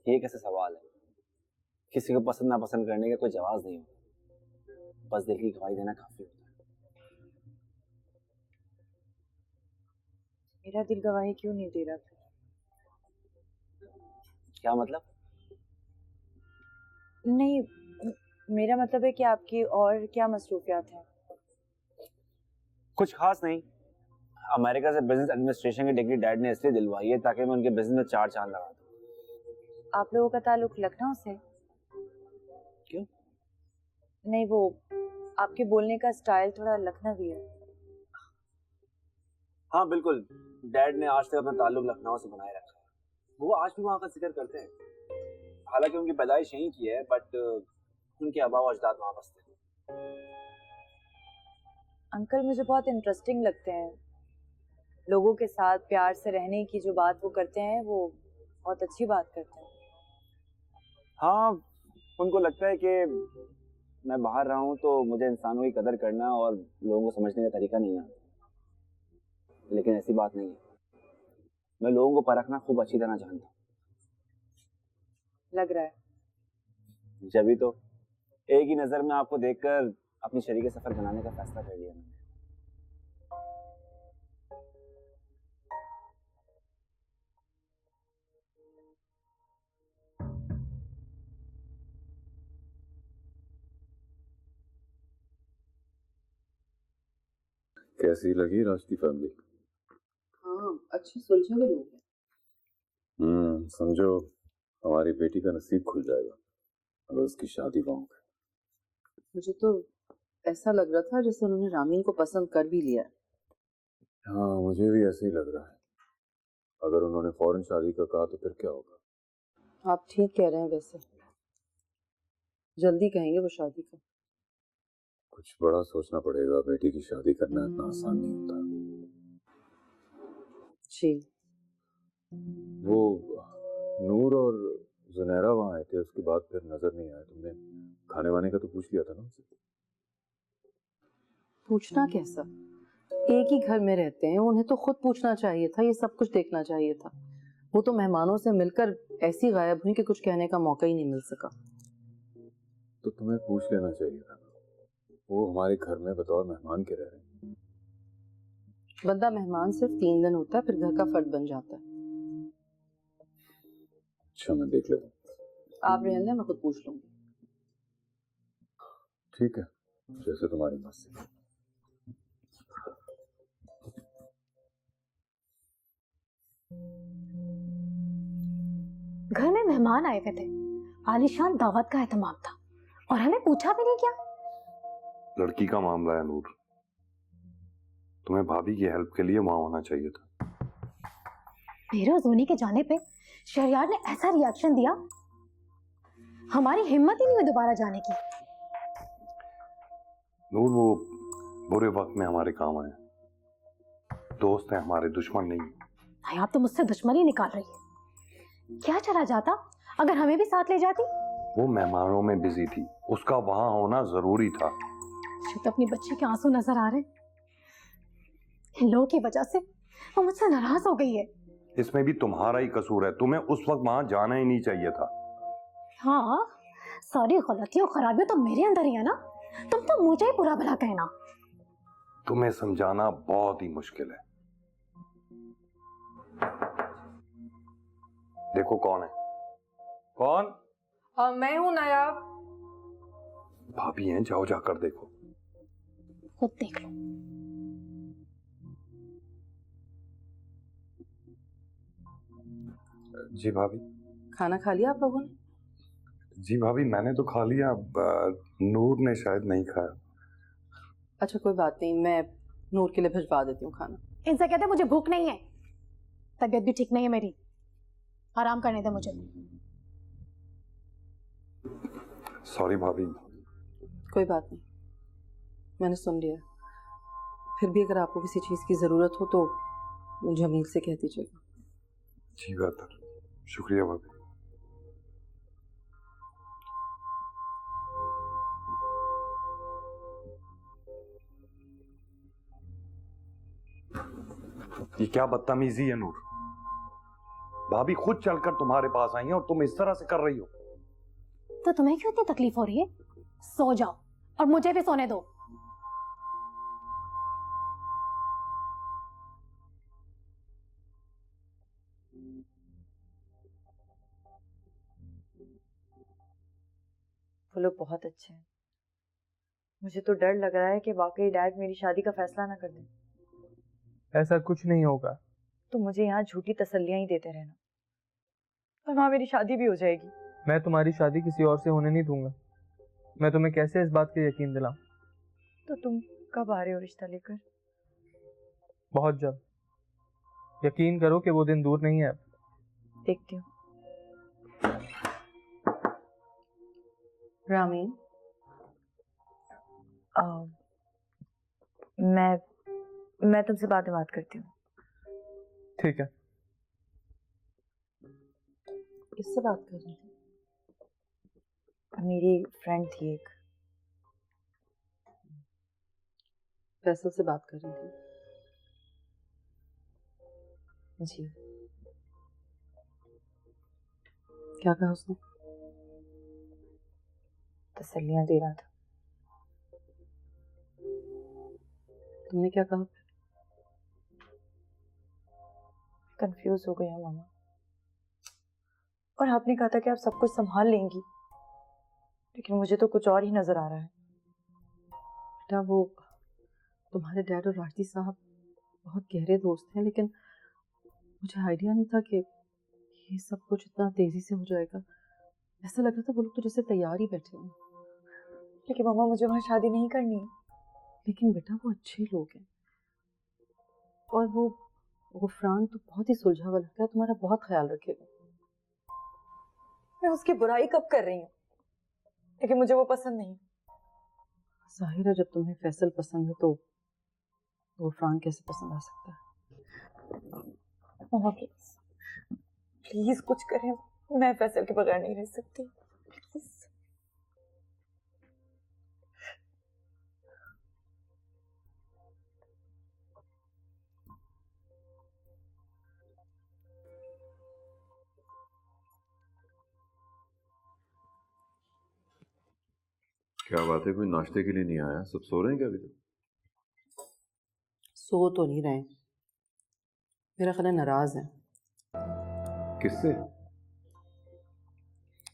ये कैसे सवाल है? किसी को पसंद ना पसंद करने का कोई जवाब नहीं होता, बस दिल की गवाही देना काफी होता है। मेरा दिल गवाही क्यों नहीं दे रहा था? क्या मतलब? नहीं, मेरा मतलब है कि आपकी और क्या मसरूफियात हैं? कुछ खास नहीं, अमेरिका से बिजनेस एडमिनिस्ट्रेशन की डिग्री डैड ने इसलिए दिलवाई है ताकि मैं उनके बिजनेस में चार चांद लगा दूं। आप लोगों का ताल्लुक लखनऊ से? क्यों? नहीं, वो आपके बोलने का स्टाइल थोड़ा लखनवी है। हाँ बिल्कुल, डैड ने आज तक अपना ताल्लुक लखनऊ से बनाए रखा है। वो आज भी वहाँ का जिक्र करते हैं, हालांकि उनकी पैदाइश यहीं की है, बट उनके आबा व अजदाद वहाँ बसते हैं। अंकल मुझे बहुत इंटरेस्टिंग लगते हैं, लोगों के साथ प्यार से रहने की जो बात वो करते हैं वो बहुत अच्छी बात करते हैं। हाँ, उनको लगता है कि मैं बाहर रहा हूँ तो मुझे इंसानों की कदर करना और लोगों को समझने का तरीका नहीं आता, लेकिन ऐसी बात नहीं है। मैं लोगों को परखना खूब अच्छी तरह जानता हूँ। लग रहा है। जब ही तो एक ही नजर में आपको देखकर अपनी शरीके सफर बनाने का फैसला कर लिया मैंने। कैसी लगी राष्ट्रीय फैमिली? हाँ, अच्छे सुलझे हुए लोग हैं। समझो हमारी बेटी का नसीब खुल जाएगा अगर उसकी शादी वहां है। मुझे तो ऐसा लग रहा था जैसे उन्होंने रामीन को पसंद कर भी लिया। हाँ मुझे भी ऐसे ही लग रहा है। अगर उन्होंने फौरन शादी का कहा तो फिर क्या होगा? आप ठीक कह रहे हैं वैसे। जल्दी कहेंगे वो शादी का। कुछ बड़ा सोचना पड़ेगा, बेटी की शादी करना इतना आसान नहीं होता। जी। वो नूर और जुनैरा वहां आए थे, उसके बाद फिर नजर नहीं आया। तुमने खाने वाने का तो पूछ लिया था ना उनसे? पूछना कैसा, एक ही घर में रहते हैं, उन्हें तो खुद पूछना चाहिए था, ये सब कुछ देखना चाहिए था। वो तो मेहमानों से मिलकर ऐसी गायब हुई कि कुछ कहने का मौका ही नहीं मिल सका। तो तुम्हें पूछ लेना चाहिए था। वो हमारे घर में बतौर मेहमान के रह रहे हैं। बंदा मेहमान सिर्फ 3 दिन होता है, फिर घर का फर्द बन जाता है। अच्छा, मैं देख लेता हूँ। आप रहने दें, मैं खुद पूछ लूंगी। ठीक है, जैसे तुम्हारी मर्जी। घर में मेहमान आए हुए थे, आलीशान दावत का एहतमाम था और हमें पूछा भी नहीं क्या। लड़की का मामला है नूर, तुम्हें भाभी की हेल्प के लिए वहां होना चाहिए था। बेरोजोनी के जाने पे शहरयार ने ऐसा रिएक्शन दिया, हमारी हिम्मत ही नहीं हुई दोबारा जाने की। नूर, वो बुरे वक्त में हमारे काम आए, दोस्त हैं हमारे, दुश्मन नहीं। भाई आप तो मुझसे दुश्मनी निकाल रही है। क्या चला जाता अगर हमें भी साथ ले जाती? वो मेहमानों में बिजी थी, उसका वहां होना जरूरी था। मुझे तो अपनी बच्ची के आंसू नजर आ रहे हैं। इन लोगों की वजह से वो मुझसे नाराज हो गई है। इसमें भी तुम्हारा ही कसूर है, तुम्हें उस वक्त वहां जाना ही नहीं चाहिए था। हाँ, सारी गलतियों खराबियों तो मेरे अंदर ही है ना, तुम तो मुझे ही बुरा भला कहना। तुम्हें समझाना बहुत ही मुश्किल है। देखो कौन है। कौन? मैं हूं नायाब। भाभी हैं, जाओ जाकर देखो। खुद देख लो। जी भाभी। खाना खा लिया आप लोगों ने? जी भाभी, मैंने तो खा लिया, नूर ने शायद नहीं खाया। अच्छा कोई बात नहीं, मैं नूर के लिए भिजवा देती हूँ खाना। इनसे कहते मुझे भूख नहीं है, तबीयत भी ठीक नहीं है मेरी, आराम करने दे मुझे। सॉरी भाभी। कोई बात नहीं, मैंने सुन लिया। फिर भी अगर आपको किसी चीज की जरूरत हो तो मुझे अमीर से कह दीजिएगा। जी बेहतर, शुक्रिया भाभी। ये क्या बदतमीजी है नूर, भाभी खुद चलकर तुम्हारे पास आई हैं और तुम इस तरह से कर रही हो। तो तुम्हें क्यों इतनी तकलीफ हो रही है? सो जाओ और मुझे भी सोने दो। वो लोग बहुत अच्छे हैं। मुझे तो डर लग रहा है कि वाकई डैड मेरी शादी का फैसला ना कर दें। ऐसा कुछ नहीं होगा। तो मुझे यहाँ झूठी तसल्लियां ही देते रहना, और वहां मेरी शादी भी हो जाएगी। मैं तुम्हारी शादी किसी और से होने नहीं दूंगा। मैं तुम्हें कैसे इस बात का यकीन दिलाऊं? तो तुम कब आ रहे हो रिश्ता लेकर? बहुत जल्द। यकीन करो कि वो दिन दूर नहीं है। देखती हूँ। रामीन, मैं तुमसे बाद में बात करती हूँ। ठीक है। किससे बात कर रही थी? मेरी फ्रेंड थी एक। फैसल से बात कर रही थी? जी। क्या कहा उसने? तसल्लियां दे रहा था। तुमने क्या कहा? कंफ्यूज हो गई हूँ मामा, और आपने कहा था कि आप सब कुछ संभाल लेंगी, लेकिन मुझे तो कुछ और ही नजर आ रहा है। बेटा, वो तुम्हारे डैड और राठी साहब बहुत गहरे दोस्त हैं, लेकिन मुझे आइडिया नहीं था कि ये सब कुछ इतना तेजी से हो जाएगा। ऐसा लग रहा था वो लोग तो जैसे तैयार ही बैठे हैं। लेकिन मामा, मुझे वहां शादी नहीं करनी है। लेकिन बेटा, वो अच्छे लोग हैं, और वो गुफरान तो बहुत ही सुलझा हुआ लगता है, तुम्हारा बहुत ख्याल रखेगा। मैं उसकी बुराई कब कर रही हूँ? लेकिन मुझे वो पसंद नहीं। जाहिर है जब तुम्हें फैसल पसंद है तो वो फरहान कैसे पसंद आ सकता है। मम्मा प्लीज, प्लीज कुछ करें, मैं फैसल के बगैर नहीं रह सकती, प्लीज। क्या बात है, कोई नाश्ते के लिए नहीं आया? सब सो रहे हैं क्या अभी तक? सो तो नहीं रहे, मेरा ख्याल है नाराज है। किससे?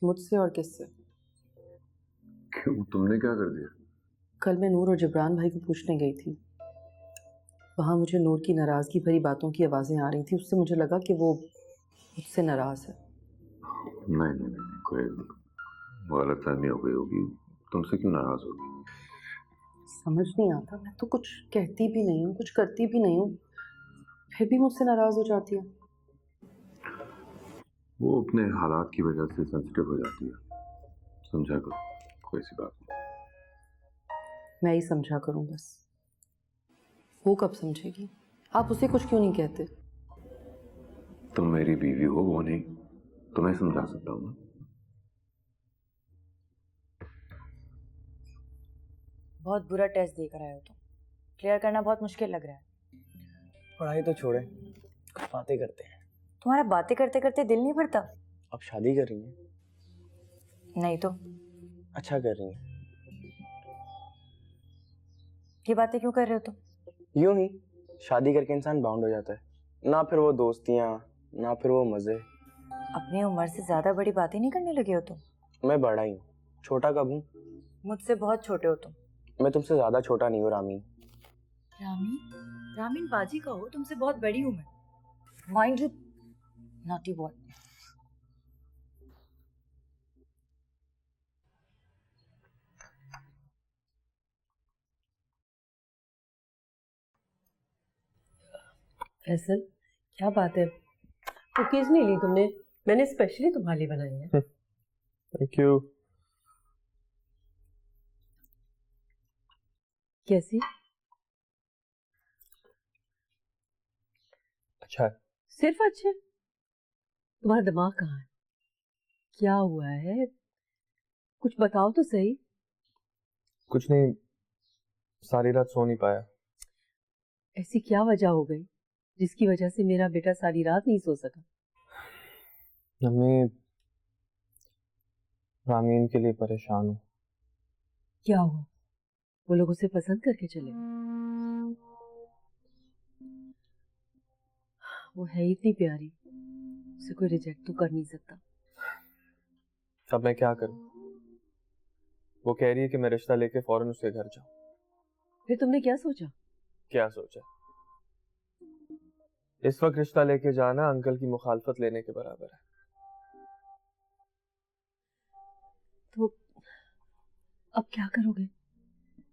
मुझसे और किससे? क्यों, तुमने क्या कर दिया? कल मैं नूर और जबरान भाई को पूछने गई थी, वहाँ मुझे नूर की नाराज़गी भरी बातों की आवाज़ें आ रही थी। उससे मुझे लगा कि वो मुझसे नाराज़ है। नहीं नहीं नहीं, कोई गलतफहमी हो गई होगी। तुमसे क्यों नाराज होगी? समझ नहीं आता, मैं तो कुछ कहती भी नहीं हूँ, कुछ करती भी नहीं हूँ, फिर भी मुझसे नाराज़ हो जाती है। वो अपने हालात की वजह से सेंसिटिव हो जाती है, समझा करो, कोई सी बात नहीं। मैं ही समझा करूँ बस, वो कब समझेगी? आप उसे कुछ क्यों नहीं कहते? तुम मेरी बीवी हो, वो नहीं, तुम्हें समझा सकता हूँ ना। बहुत बुरा टेस्ट देकर आए हो तुम, क्लियर करना बहुत मुश्किल लग रहा है। पढ़ाई तो छोड़े, कुछ बातें करते हैं। तुम्हारा बातें करते करते दिल नहीं भरता? अब शादी कर रही हैं? नहीं तो अच्छा कर रही हैं। ये बातें क्यों कर रहे हो तुम? यूं ही, शादी करके इंसान बाउंड हो जाता है, ना फिर वो दोस्तियां, ना फिर वो मजे। अपनी उम्र से ज्यादा बड़ी बातें नहीं करने लगे हो तुम? मैं बड़ा ही हूँ, छोटा कब हूँ? मुझसे बहुत छोटे हो तुम। मैं तुमसे ज्यादा छोटा नहीं हूँ रामीन। रामीन? रामीन बाजी का हो, तुमसे बहुत बड़ी हूँ मैं। Mind you naughty boy. Faisal, क्या बात है, कुकीज नहीं ली तुमने? मैंने स्पेशली तुम्हारे लिए बनाई है। Thank you. कैसी? अच्छा है। सिर्फ अच्छे? तुम्हारा दिमाग कहाँ है? क्या हुआ है, कुछ बताओ तो सही। कुछ नहीं, सारी रात सो नहीं पाया। ऐसी क्या वजह हो गई जिसकी वजह से मेरा बेटा सारी रात नहीं सो सका? मम्मी, रामीन के लिए परेशान हूँ। क्या हुआ, वो लोग उसे पसंद करके चले? वो है ही इतनी प्यारी, उसे कोई रिजेक्ट तो कर नहीं सकता। अब मैं क्या करूं? वो कह रही है कि मैं रिश्ता लेके फौरन उसके घर जाऊं। फिर तुमने क्या सोचा? क्या सोचा? इस वक्त रिश्ता लेके जाना अंकल की मुखालफत लेने के बराबर है। तो अब क्या करोगे,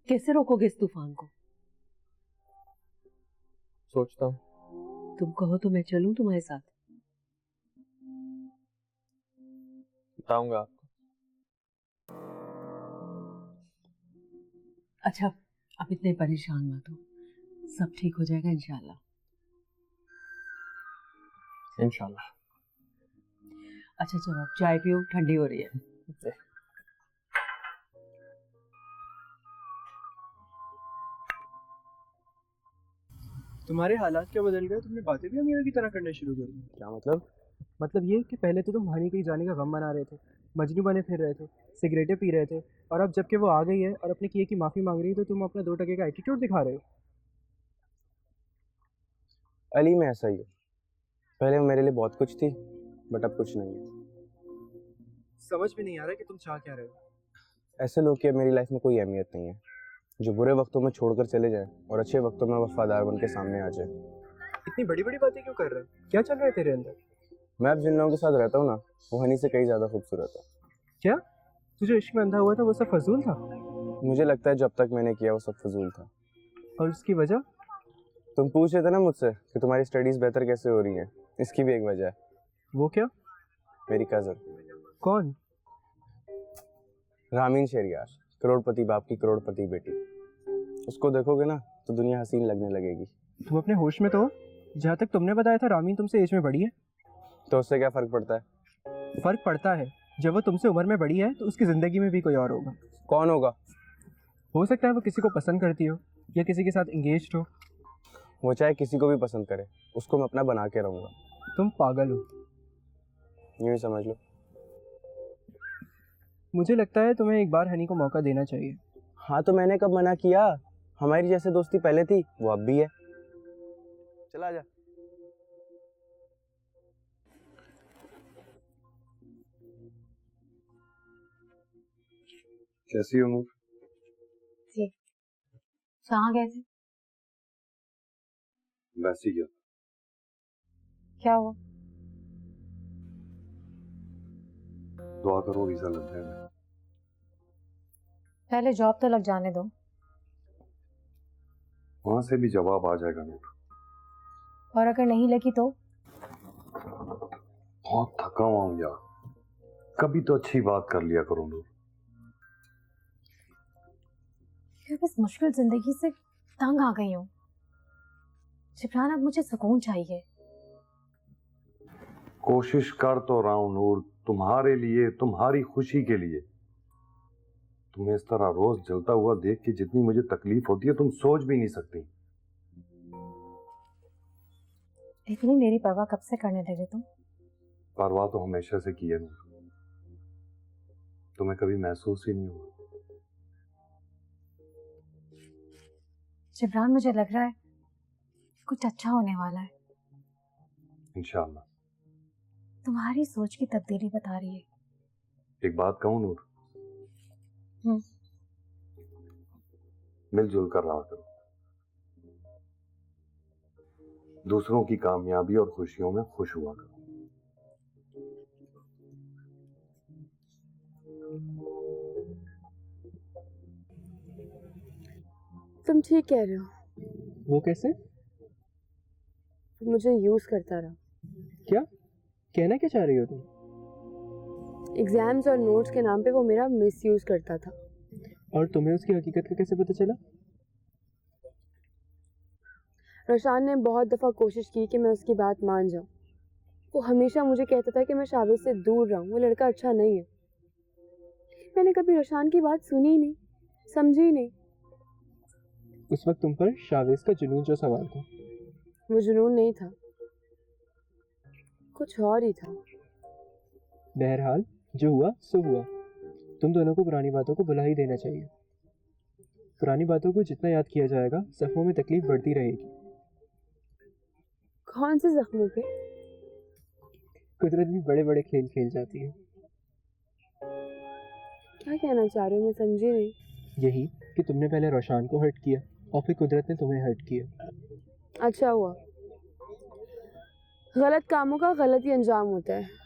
कैसे रोकोगे इस तूफान को? सोचता हूँ। तुम कहो तो मैं चलूं तुम्हारे साथ? बताऊंगा आपको। अच्छा, अब इतने परेशान मत हो, सब ठीक हो जाएगा इंशाल्लाह। इंशाल्लाह। अच्छा चलो, अब चाय पियो, ठंडी हो रही है। तुम्हारे हालात क्या बदल गए, तुमने बातें भी अमीरों की तरह करने शुरू कर दी। क्या मतलब? मतलब ये कि पहले तो तुम हानी कहीं जाने का गम मना रहे थे, मजनू बने फिर रहे थे, सिगरेटें पी रहे थे, और अब जबकि वो आ गई है और अपने किए की माफ़ी मांग रही है तो तुम अपना 2 टके का एटीट्यूड दिखा रहे हो। अली, मैं ऐसा ही हूँ। पहले मेरे लिए बहुत कुछ थी, बट अब कुछ नहीं है। समझ में नहीं आ रहा कि तुम चाह क्या रहे हो। ऐसे लोग की अब मेरी लाइफ में कोई अहमियत नहीं है, जो बुरे वक्तों में छोड़कर चले जाए और अच्छे वक्तों में वफादार बन के सामने आ जाए। इतनी बड़ी बड़ी बातें क्यों कर रहे हो, क्या चल रहा है तेरे अंदर? मैं अब जिन लोगों के साथ रहता हूँ ना, वो हनी से कहीं ज़्यादा खूबसूरत है। क्या तुझे इश्क में अंधा हुआ था वो सब फजूल था? मुझे लगता है जब तक मैंने किया वो सब फजूल था। और उसकी वजह? तुम पूछ रहे थे ना मुझसे कि तुम्हारी स्टडीज बेहतर कैसे हो रही हैं, इसकी भी एक वजह है। वो क्या? मेरी कज़न। कौन? रामीन शेरियार, करोड़पति बाप की करोड़पति बेटी। उसको देखोगे ना तो दुनिया हसीन लगने लगेगी। तुम अपने होश में तो हो? जहाँ तक तुमने बताया था रामीन तुमसे एज में बड़ी है। तो उससे क्या फर्क पड़ता है? फर्क पड़ता है, जब वो तुमसे उम्र में बड़ी है तो उसकी जिंदगी में भी कोई और होगा। कौन होगा? हो सकता है वो किसी को पसंद करती हो या किसी के साथ एंगेज्ड हो। वो चाहे किसी को भी पसंद करे, उसको मैं अपना बना के रहूंगा। तुम पागल हो। यूं ही समझ लो। मुझे लगता है तुम्हें एक बार हनी को मौका देना चाहिए। हाँ तो मैंने कब मना किया? हमारी जैसे दोस्ती पहले थी, वो अब भी है। चला जा। कैसी हो नूर? जी, कहाँ गए थे? वैसे ही गया। क्या हुआ? दुआ करो वीजा लग जाए मेरा। पहले जॉब तो लग जाने दो। वहां से भी जवाब आ जाएगा नूर। और अगर नहीं लगी तो? बहुत थका हुआ हूं यार, कभी तो अच्छी बात कर लिया करो नूर। इस मुश्किल जिंदगी से तंग आ गई हूँ जिब्रान, अब मुझे सुकून चाहिए। कोशिश कर तो रहा हूं नूर, तुम्हारे लिए, तुम्हारी खुशी के लिए। तुम्हें इस तरह रोज जलता हुआ देख के जितनी मुझे तकलीफ होती है तुम सोच भी नहीं सकती। इतनी मेरी परवाह कब से करने लगे तुम? परवाह तो हमेशा से की है नूर, तुम्हें कभी महसूस ही नहीं हुआ? जिब्रान, मुझे लग रहा है कुछ अच्छा होने वाला है। इंशाल्लाह। तुम्हारी सोच की तब्दीली बता रही है। एक बात कहूं नूर, मिलजुल कर रहा करो। दूसरों की कामयाबी और खुशियों में खुश हुआ करो। तुम ठीक कह रहे हो। वो कैसे? मुझे यूज करता रहा। क्या कहना क्या चाह रही हो तुम? एग्जाम्स और नोट्स के नाम पे वो मेरा मिसयूज करता था। और तुम्हें उसकी हकीकत का कैसे पता चला? रोशान ने बहुत दफ़ा कोशिश की कि मैं उसकी बात मान जाऊं। वो हमेशा मुझे कहता था कि मैं शावेज से दूर रहूं, वो लड़का अच्छा नहीं है। लेकिन मैंने कभी रोशान की बात सुनी ही नहीं, समझी ही नहीं। उस वक्त तुम पर शावेज का जुनून जो सवार था। वो जुनून नहीं था, कुछ और ही था। बहरहाल जो हुआ सो हुआ। तुम दोनों को पुरानी बातों को भुला ही देना चाहिए। पुरानी बातों को जितना याद किया जाएगा जख्मों में तकलीफ बढ़ती रहेगी। कौन से जख्मों पे? कुदरत भी बड़े बड़े खेल खेल जाती है। क्या कहना चाह रहे हो, मैं समझी नहीं। यही कि तुमने पहले रोशान को हर्ट किया और फिर कुदरत ने तुम्हें हर्ट किया। अच्छा हुआ। गलत कामों का गलत ही अंजाम होता है।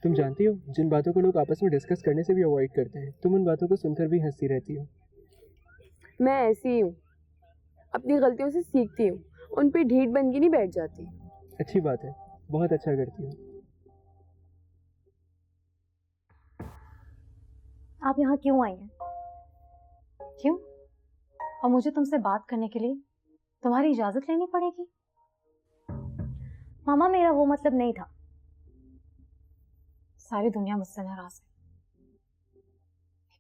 तुम जानती हो जिन बातों को लोग आपस में डिस्कस करने से भी अवॉइड करते हैं, तुम उन बातों को सुनकर भी हंसती रहती हो। मैं ऐसी ही हूँ, अपनी गलतियों से सीखती हूँ, उन पे ढीठ बन के नहीं बैठ जाती। अच्छी बात है, बहुत अच्छा करती हो। आप यहाँ क्यों आई हैं? क्यों? और मुझे तुमसे बात करने के लिए तुम्हारी इजाजत लेनी पड़ेगी? मामा, मेरा वो मतलब नहीं था। सारी दुनिया मुझसे नाराज है।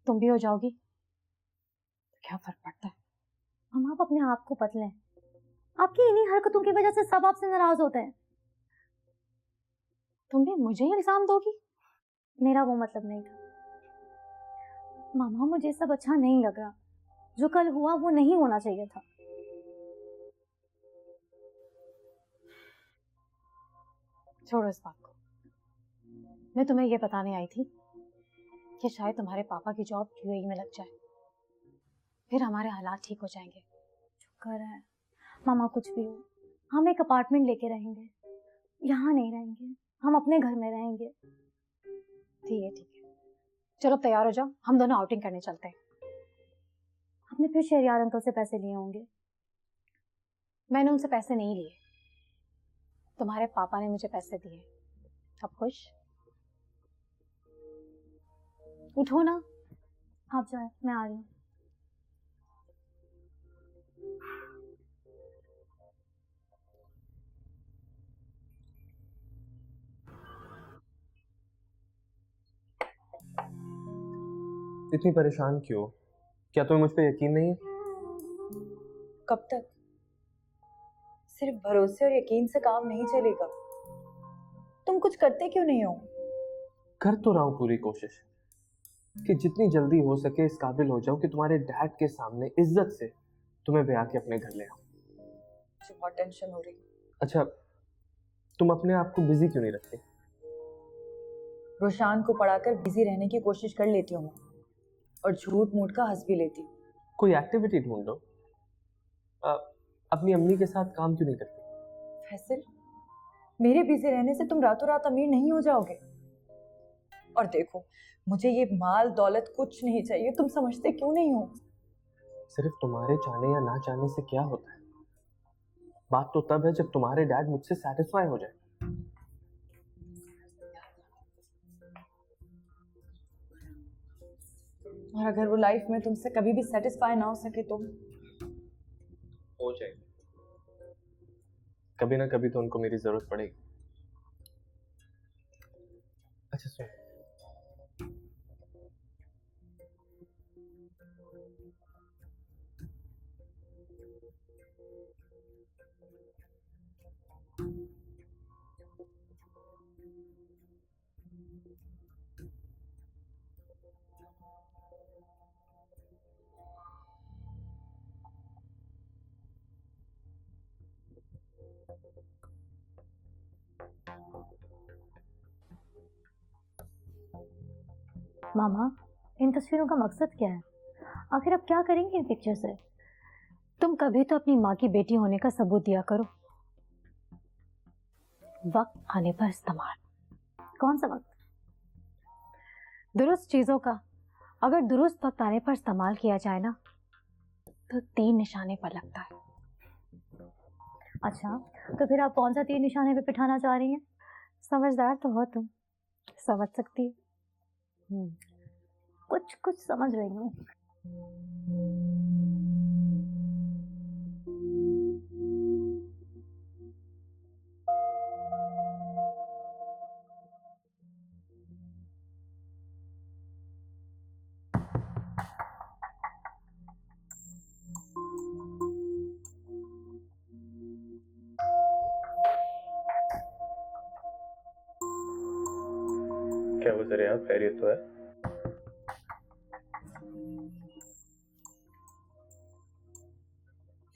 तुम भी हो जाओगी तो क्या फर्क पड़ता है? मामा, आप अपने आप को बदलें। आपकी इन्हीं हरकतों की वजह से सब आपसे नाराज होते हैं। तुम भी मुझे ही इल्जाम दोगी? मेरा वो मतलब नहीं था। मामा, मुझे सब अच्छा नहीं लग रहा। जो कल हुआ वो नहीं होना चाहिए था। छोड़ो इस बात को। मैं तुम्हें ये बताने आई थी कि शायद तुम्हारे पापा की जॉब यूएई में लग जाए, फिर हमारे हालात ठीक हो जाएंगे। शुक्र है मामा, कुछ भी हो हम एक अपार्टमेंट लेके रहेंगे। यहाँ नहीं रहेंगे, हम अपने घर में रहेंगे। ठीक है ठीक है, चलो तैयार हो जाओ, हम दोनों आउटिंग करने चलते हैं। आपने फिर शहरियार अंकल से पैसे लिए होंगे। मैंने उनसे पैसे नहीं लिए, तुम्हारे पापा ने मुझे पैसे दिए। अब खुश? उठो ना, आप जाए, मैं आ रही हूँ। इतनी परेशान क्यों? क्या तुम्हें मुझ पे यकीन नहीं है? कब तक? सिर्फ भरोसे और यकीन से काम नहीं चलेगा। तुम कुछ करते क्यों नहीं हो? कर तो रहा हूँ पूरी कोशिश कि जितनी जल्दी हो सके इस काबिल हो जाऊं कि तुम्हारे डैड के सामने इज्जत से तुम्हें ब्याह के अपने घर ले आऊं। मुझे बहुत टेंशन हो रही है। अच्छा, तुम अपने आप को बिजी क्यों नहीं रखते? रोशान को पढ़ाकर बिजी रहने की कोशिश कर लेती हूँ मैं, और झूठ मूठ का हंस भी लेती हूँ। कोई एक्टिविटी ढूंढ लो। अपनी अम्मी के साथ काम क्यों नहीं करते? फैसल, मेरे बिजी रहने से तुम रातों रात अमीर नहीं हो जाओगे। और देखो, मुझे ये माल दौलत कुछ नहीं चाहिए। तुम समझते क्यों नहीं हो? सिर्फ तुम्हारे चाहने या ना चाहने से क्या होता है? बात तो तब है जब तुम्हारे डैड मुझसे सेटिस्फाई हो जाए। और अगर वो लाइफ में तुमसे कभी भी सेटिस्फाई ना हो सके तो? हो जाए, कभी ना कभी तो उनको मेरी जरूरत पड़ेगी। अच्छा सुन, मामा, इन तस्वीरों का मकसद क्या है? आखिर आप क्या करेंगे इन पिक्चर से? तुम कभी तो अपनी माँ की बेटी होने का सबूत दिया करो। वक्त आने पर इस्तेमाल। कौन सा वक्त? दुरुस्त चीजों का अगर दुरुस्त वक्त आने पर इस्तेमाल किया जाए ना, तो तीर निशाने पर लगता है। अच्छा, तो फिर आप कौन सा तीर निशाने पे बिठाना चाह रही हैं? समझदार तो हो तुम, समझ सकती है। कुछ कुछ समझ रही हूँ। क्या गुजर यार, खैरियत तो है?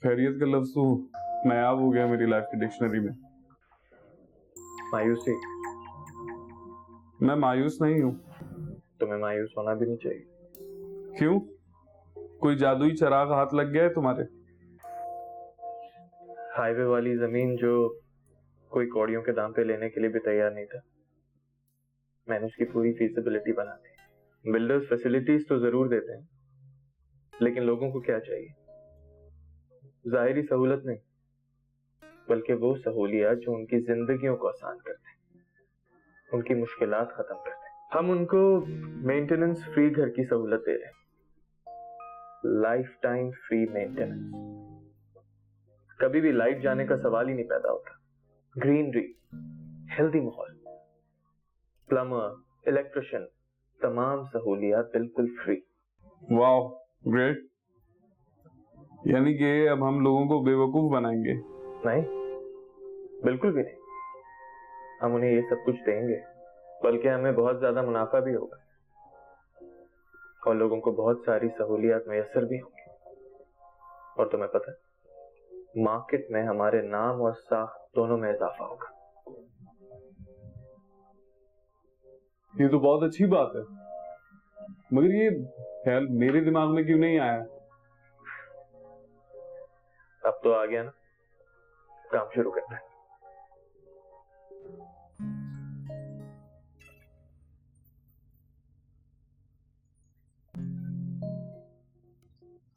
खैरियत का लफ्ज तो नायाब हो गया मेरी लाइफ की डिक्शनरी में। मायूसी? मैं मायूस नहीं हूँ। तुम्हें मायूस होना भी नहीं चाहिए। क्यों? कोई जादुई चिराग हाथ लग गया है तुम्हारे? हाईवे वाली जमीन जो कोई कौड़ियों के दाम पे लेने के लिए भी तैयार नहीं था, मैंने उसकी पूरी फीसिबिलिटी बना दी। बिल्डर्स फैसिलिटीज तो जरूर देते हैं, लेकिन लोगों को क्या चाहिए? जाहिरी सहूलत नहीं, बल्कि वो सहूलियत जो उनकी जिंदगियों को आसान करते हैं, उनकी मुश्किलात खत्म करते हैं। हम उनको मेंटेनेंस फ्री घर की सहूलत दे रहे हैं, लाइफ टाइम फ्री मेंटेनेंस। कभी भी लाइट जाने का सवाल ही नहीं पैदा होता। ग्रीनरी, हेल्दी माहौल, प्लम्बर, इलेक्ट्रिशियन, तमाम सहूलियत बिल्कुल फ्री। वाह, ग्रेट। यानी कि अब हम लोगों को बेवकूफ बनाएंगे? नहीं, बिल्कुल भी नहीं। हम उन्हें ये सब कुछ देंगे, बल्कि हमें बहुत ज्यादा मुनाफा भी होगा और लोगों को बहुत सारी सहूलियत मैसर भी होंगी। और तुम्हें पता है, मार्केट में हमारे नाम और साख दोनों में इजाफा होगा। ये तो बहुत अच्छी बात है, मगर ये ख्याल मेरे दिमाग में क्यों नहीं आया? अब तो आ गया ना, काम शुरू करते हैं।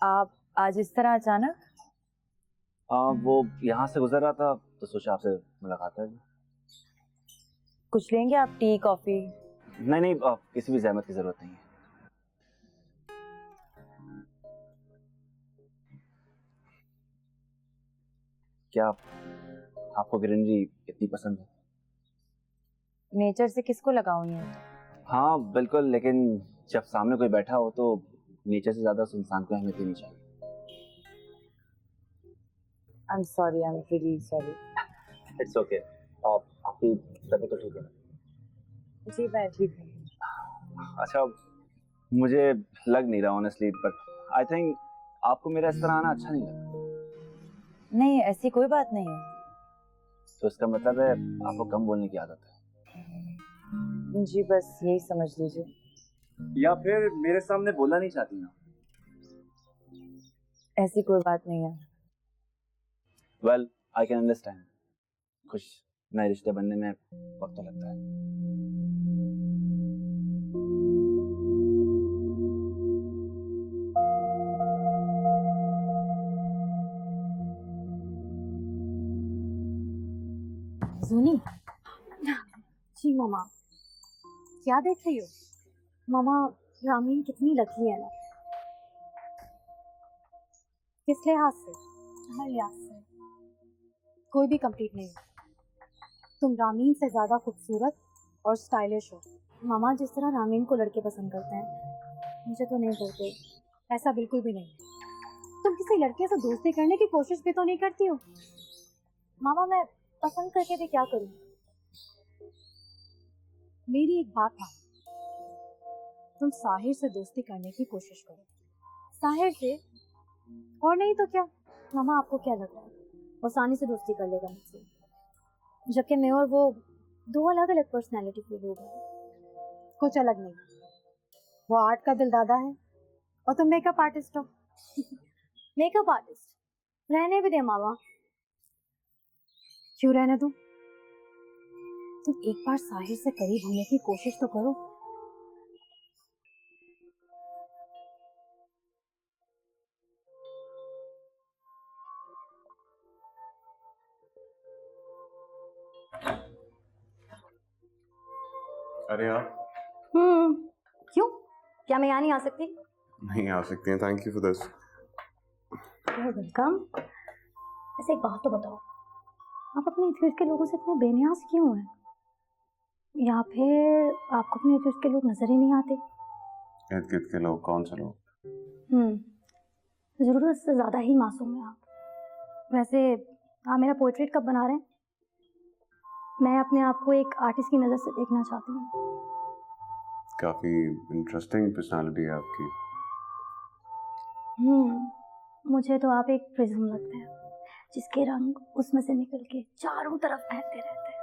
आप आज इस तरह अचानक? हाँ, वो यहाँ से गुजर रहा था तो सोचा आपसे मुलाकात है। कुछ लेंगे आप? T, coffee? नहीं नहीं, किसी भी जहमत की जरूरत नहीं है। क्या आपको ग्रीनरी इतनी पसंद है? नेचर से किसको लगाऊं ये? हाँ बिल्कुल, लेकिन जब सामने कोई बैठा हो तो नेचर से ज्यादा उस इंसान को अहमियत देनी चाहिए। I'm sorry, I'm really sorry. It's okay. आपकी तबीयत तो ठीक है? जी मैं ठीक हूँ। अच्छा, मुझे लग नहीं रहा ऑनेस्टली, बट आई थिंक आपको मेरा इस तरह आना अच्छा नहीं लगा। नहीं, ऐसी कोई बात नहीं है। तो इसका मतलब है आपको कम बोलने की आदत है? जी बस यही समझ लीजिए। या फिर मेरे सामने बोलना नहीं चाहती ना? ऐसी कोई बात नहीं है। वेल आई कैन अंडरस्टैंड, कुछ नए रिश्ते बनने में वक्त तो लगता है। जूनी। जी मामा। क्या देख रही हो? मामा, रामीन कितनी लकी है ना। किस लिहाज से? हर लिहाज से कोई भी कंप्लीट नहीं। तुम रामीन से ज्यादा खूबसूरत और स्टाइलिश हो। मामा जिस तरह रामीन को लड़के पसंद करते हैं, मुझे तो नहीं करते। ऐसा बिल्कुल भी नहीं। तुम किसी लड़के से दोस्ती करने की कोशिश भी तो नहीं करती हो। मामा मैं पसंद करके भी क्या करूं? मेरी एक बात है, तुम साहिर से दोस्ती करने की कोशिश करो। साहिर से? और नहीं तो क्या? मामा आपको क्या लग रहा है आसानी से दोस्ती कर लेगा मुझसे? जबकि मैं और वो दो अलग अलग पर्सनैलिटी के लोग हैं। कुछ अलग नहीं, वो आर्ट का दिल दादा है और तुम मेकअप आर्टिस्ट हो। मेकअप आर्टिस्ट रहने भी दे मामा। क्यों रहने दूं? तुम एक बार साहिर से करीब होने की कोशिश तो करो। अरे यार क्यों? क्या मैं यहाँ नहीं आ सकती? नहीं आ सकते हैं। Thank you for this. Welcome. ऐसे एक बात तो बताओ, आप अपने इर्द के लोगों से इतने बेनियाज क्यों हैं? या फिर आपको अपने इर्द के लोग नजर ही नहीं आते? इर्द गिर्द के लोग? कौन से लोग? जरूरत से ज्यादा ही मासूम है आप। वैसे आप मेरा पोर्ट्रेट कब बना रहे हैं? मैं अपने आप को एक आर्टिस्ट की नजर से देखना चाहती हूँ। काफी इंटरेस्टिंग पर्सनालिटी है आपकी। मुझे तो आप एक प्रिज्म लगते हैं, जिसके रंग उसमें से निकल के चारों तरफ बहते रहते हैं।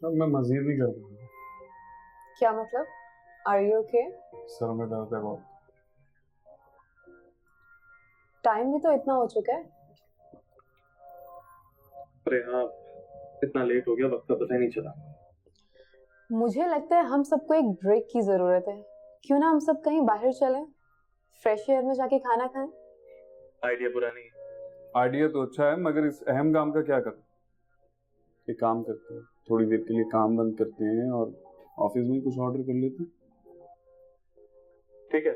अब मैं मजीद ही कर दूंगा। क्या मतलब? Are you okay? सर में दर्द है बहुत। टाइम भी तो इतना हो चुका है। अरे हाँ, इतना लेट हो गया, वक्त का पता ही नहीं चला। मुझे लगता है हम सबको एक ब्रेक की जरूरत है। क्यों ना हम सब कहीं बाहर चलें, फ्रेश एयर में जाके खाना खाएं? आइडिया बुरा नहीं है। आइडिया तो अच्छा है, मगर इस अहम काम का क्या करें? एक काम करते हैं, थोड़ी देर के लिए काम बंद करते हैं और ऑफिस में कुछ ऑर्डर कर लेते हैं। ठीक है,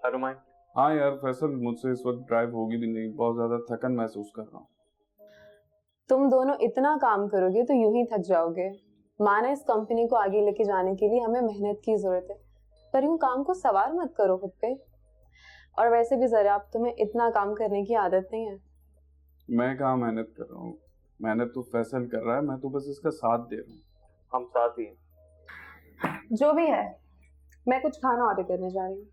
अरुमाई। हाँ यार फैसल, मुझसे इस वक्त ड्राइव होगी भी नहीं, बहुत ज्यादा थकन महसूस कर रहा हूँ। तुम दोनों इतना काम करोगे तो यूं ही थक जाओगे। माना इस कंपनी को आगे लेके जाने के लिए हमें मेहनत की जरूरत है, पर यूं काम को सवार मत करो खुद पे। और वैसे भी जरा अब तुम्हें इतना काम करने की आदत नहीं है। मैं कहाँ मेहनत कर रहा हूँ, मेहनत तो फैसल कर रहा है, मैं तो बस इसका साथ दे रहा हूँ। हम साथ ही हैं। जो भी है, मैं कुछ खाना ऑर्डर करने जा रही हूँ।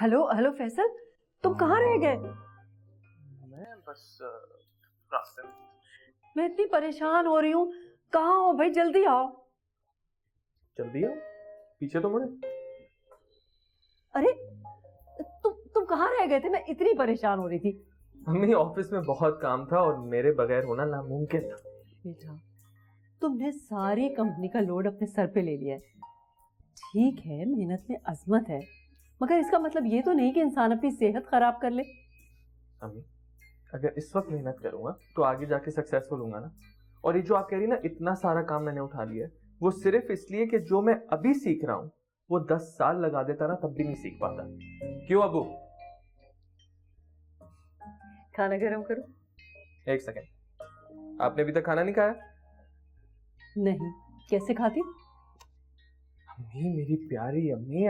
हेलो हेलो फैसल, तुम कहाँ रह गए? मैं बस रास्ते में। मैं इतनी परेशान हो रही हूँ। कहाँ हो भाई, जल्दी आओ। जल्दी आओ, पीछे तो मुड़े। अरे तुम कहाँ रह गए थे? मैं इतनी परेशान हो रही थी। मम्मी ऑफिस में बहुत काम था और मेरे बगैर होना नामुमकिन था। बेटा, तुमने सारी कंपनी का लोड अपने सर पे ले लिया है। ठीक है, मेहनत में अजमत है, मगर इसका मतलब ये तो नहीं कि इंसान अपनी सेहत खराब कर ले। मम्मी, अगर इस वक्त मेहनत करूंगा तो आगे जाके सक्सेसफुल होऊंगा ना। और ये जो आप कह रही ना, इतना सारा काम मैंने उठा लिया है, वो सिर्फ इसलिए कि जो मैं अभी सीख रहा हूँ वो 10 साल लगा देता ना, तब भी नहीं सीख पाता। क्यों अबू? खाना गर्म करो। एक सेकेंड, आपने अभी तक खाना नहीं खाया? नहीं, कैसे खाती? अम्मी, मेरी प्यारी अम्मी,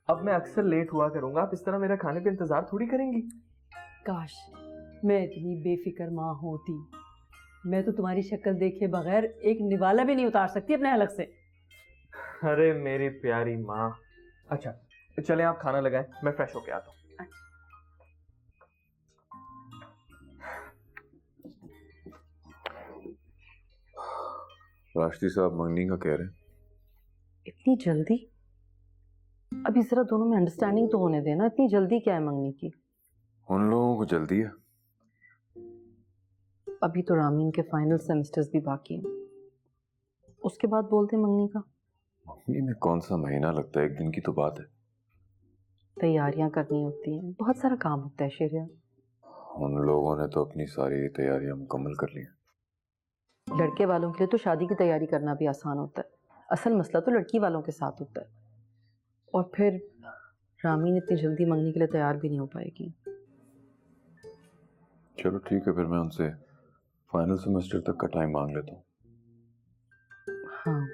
अब मैं अक्सर लेट हुआ करूंगा, आप इस तरह मेरा खाने पे इंतजार थोड़ी करेंगी। काश मैं इतनी बेफिक्र माँ होती। मैं तो तुम्हारी शक्ल देखे बगैर एक निवाला भी नहीं उतार सकती अपने हलक से। अरे मेरी प्यारी माँ। अच्छा चलें, आप खाना लगाएं, मैं फ्रेश होके आता हूँ। राष्ट्रीय साहब मंगनी का कह रहे हैं। इतनी जल्दी? अभी जरा दोनों में अंडरस्टैंडिंग तो होने देना, इतनी जल्दी क्या है मंगनी की? उन लोगों को जल्दी है। अभी तो रामीन के फाइनल सेमेस्टर्स भी बाकी हैं, उसके बाद बोलते मंगनी का। मंगनी में कौन सा महीना लगता है, एक दिन की तो बात है। तैयारियां करनी होती हैं, बहुत सारा काम होता है शेरिया। उन लोगों ने तो अपनी सारी तैयारियां मुकम्मल कर ली हैं। लड़के वालों के लिए तो शादी की तैयारी करना भी आसान होता है, असल मसला तो लड़की वालों के साथ होता है। और फिर रामीन इतनी जल्दी मंगनी के लिए तैयार भी नहीं हो पाएगी। चलो ठीक है, फिर मैं उनसे फाइनल सेमेस्टर तक का टाइम मांग लेता हूँ। हाँ,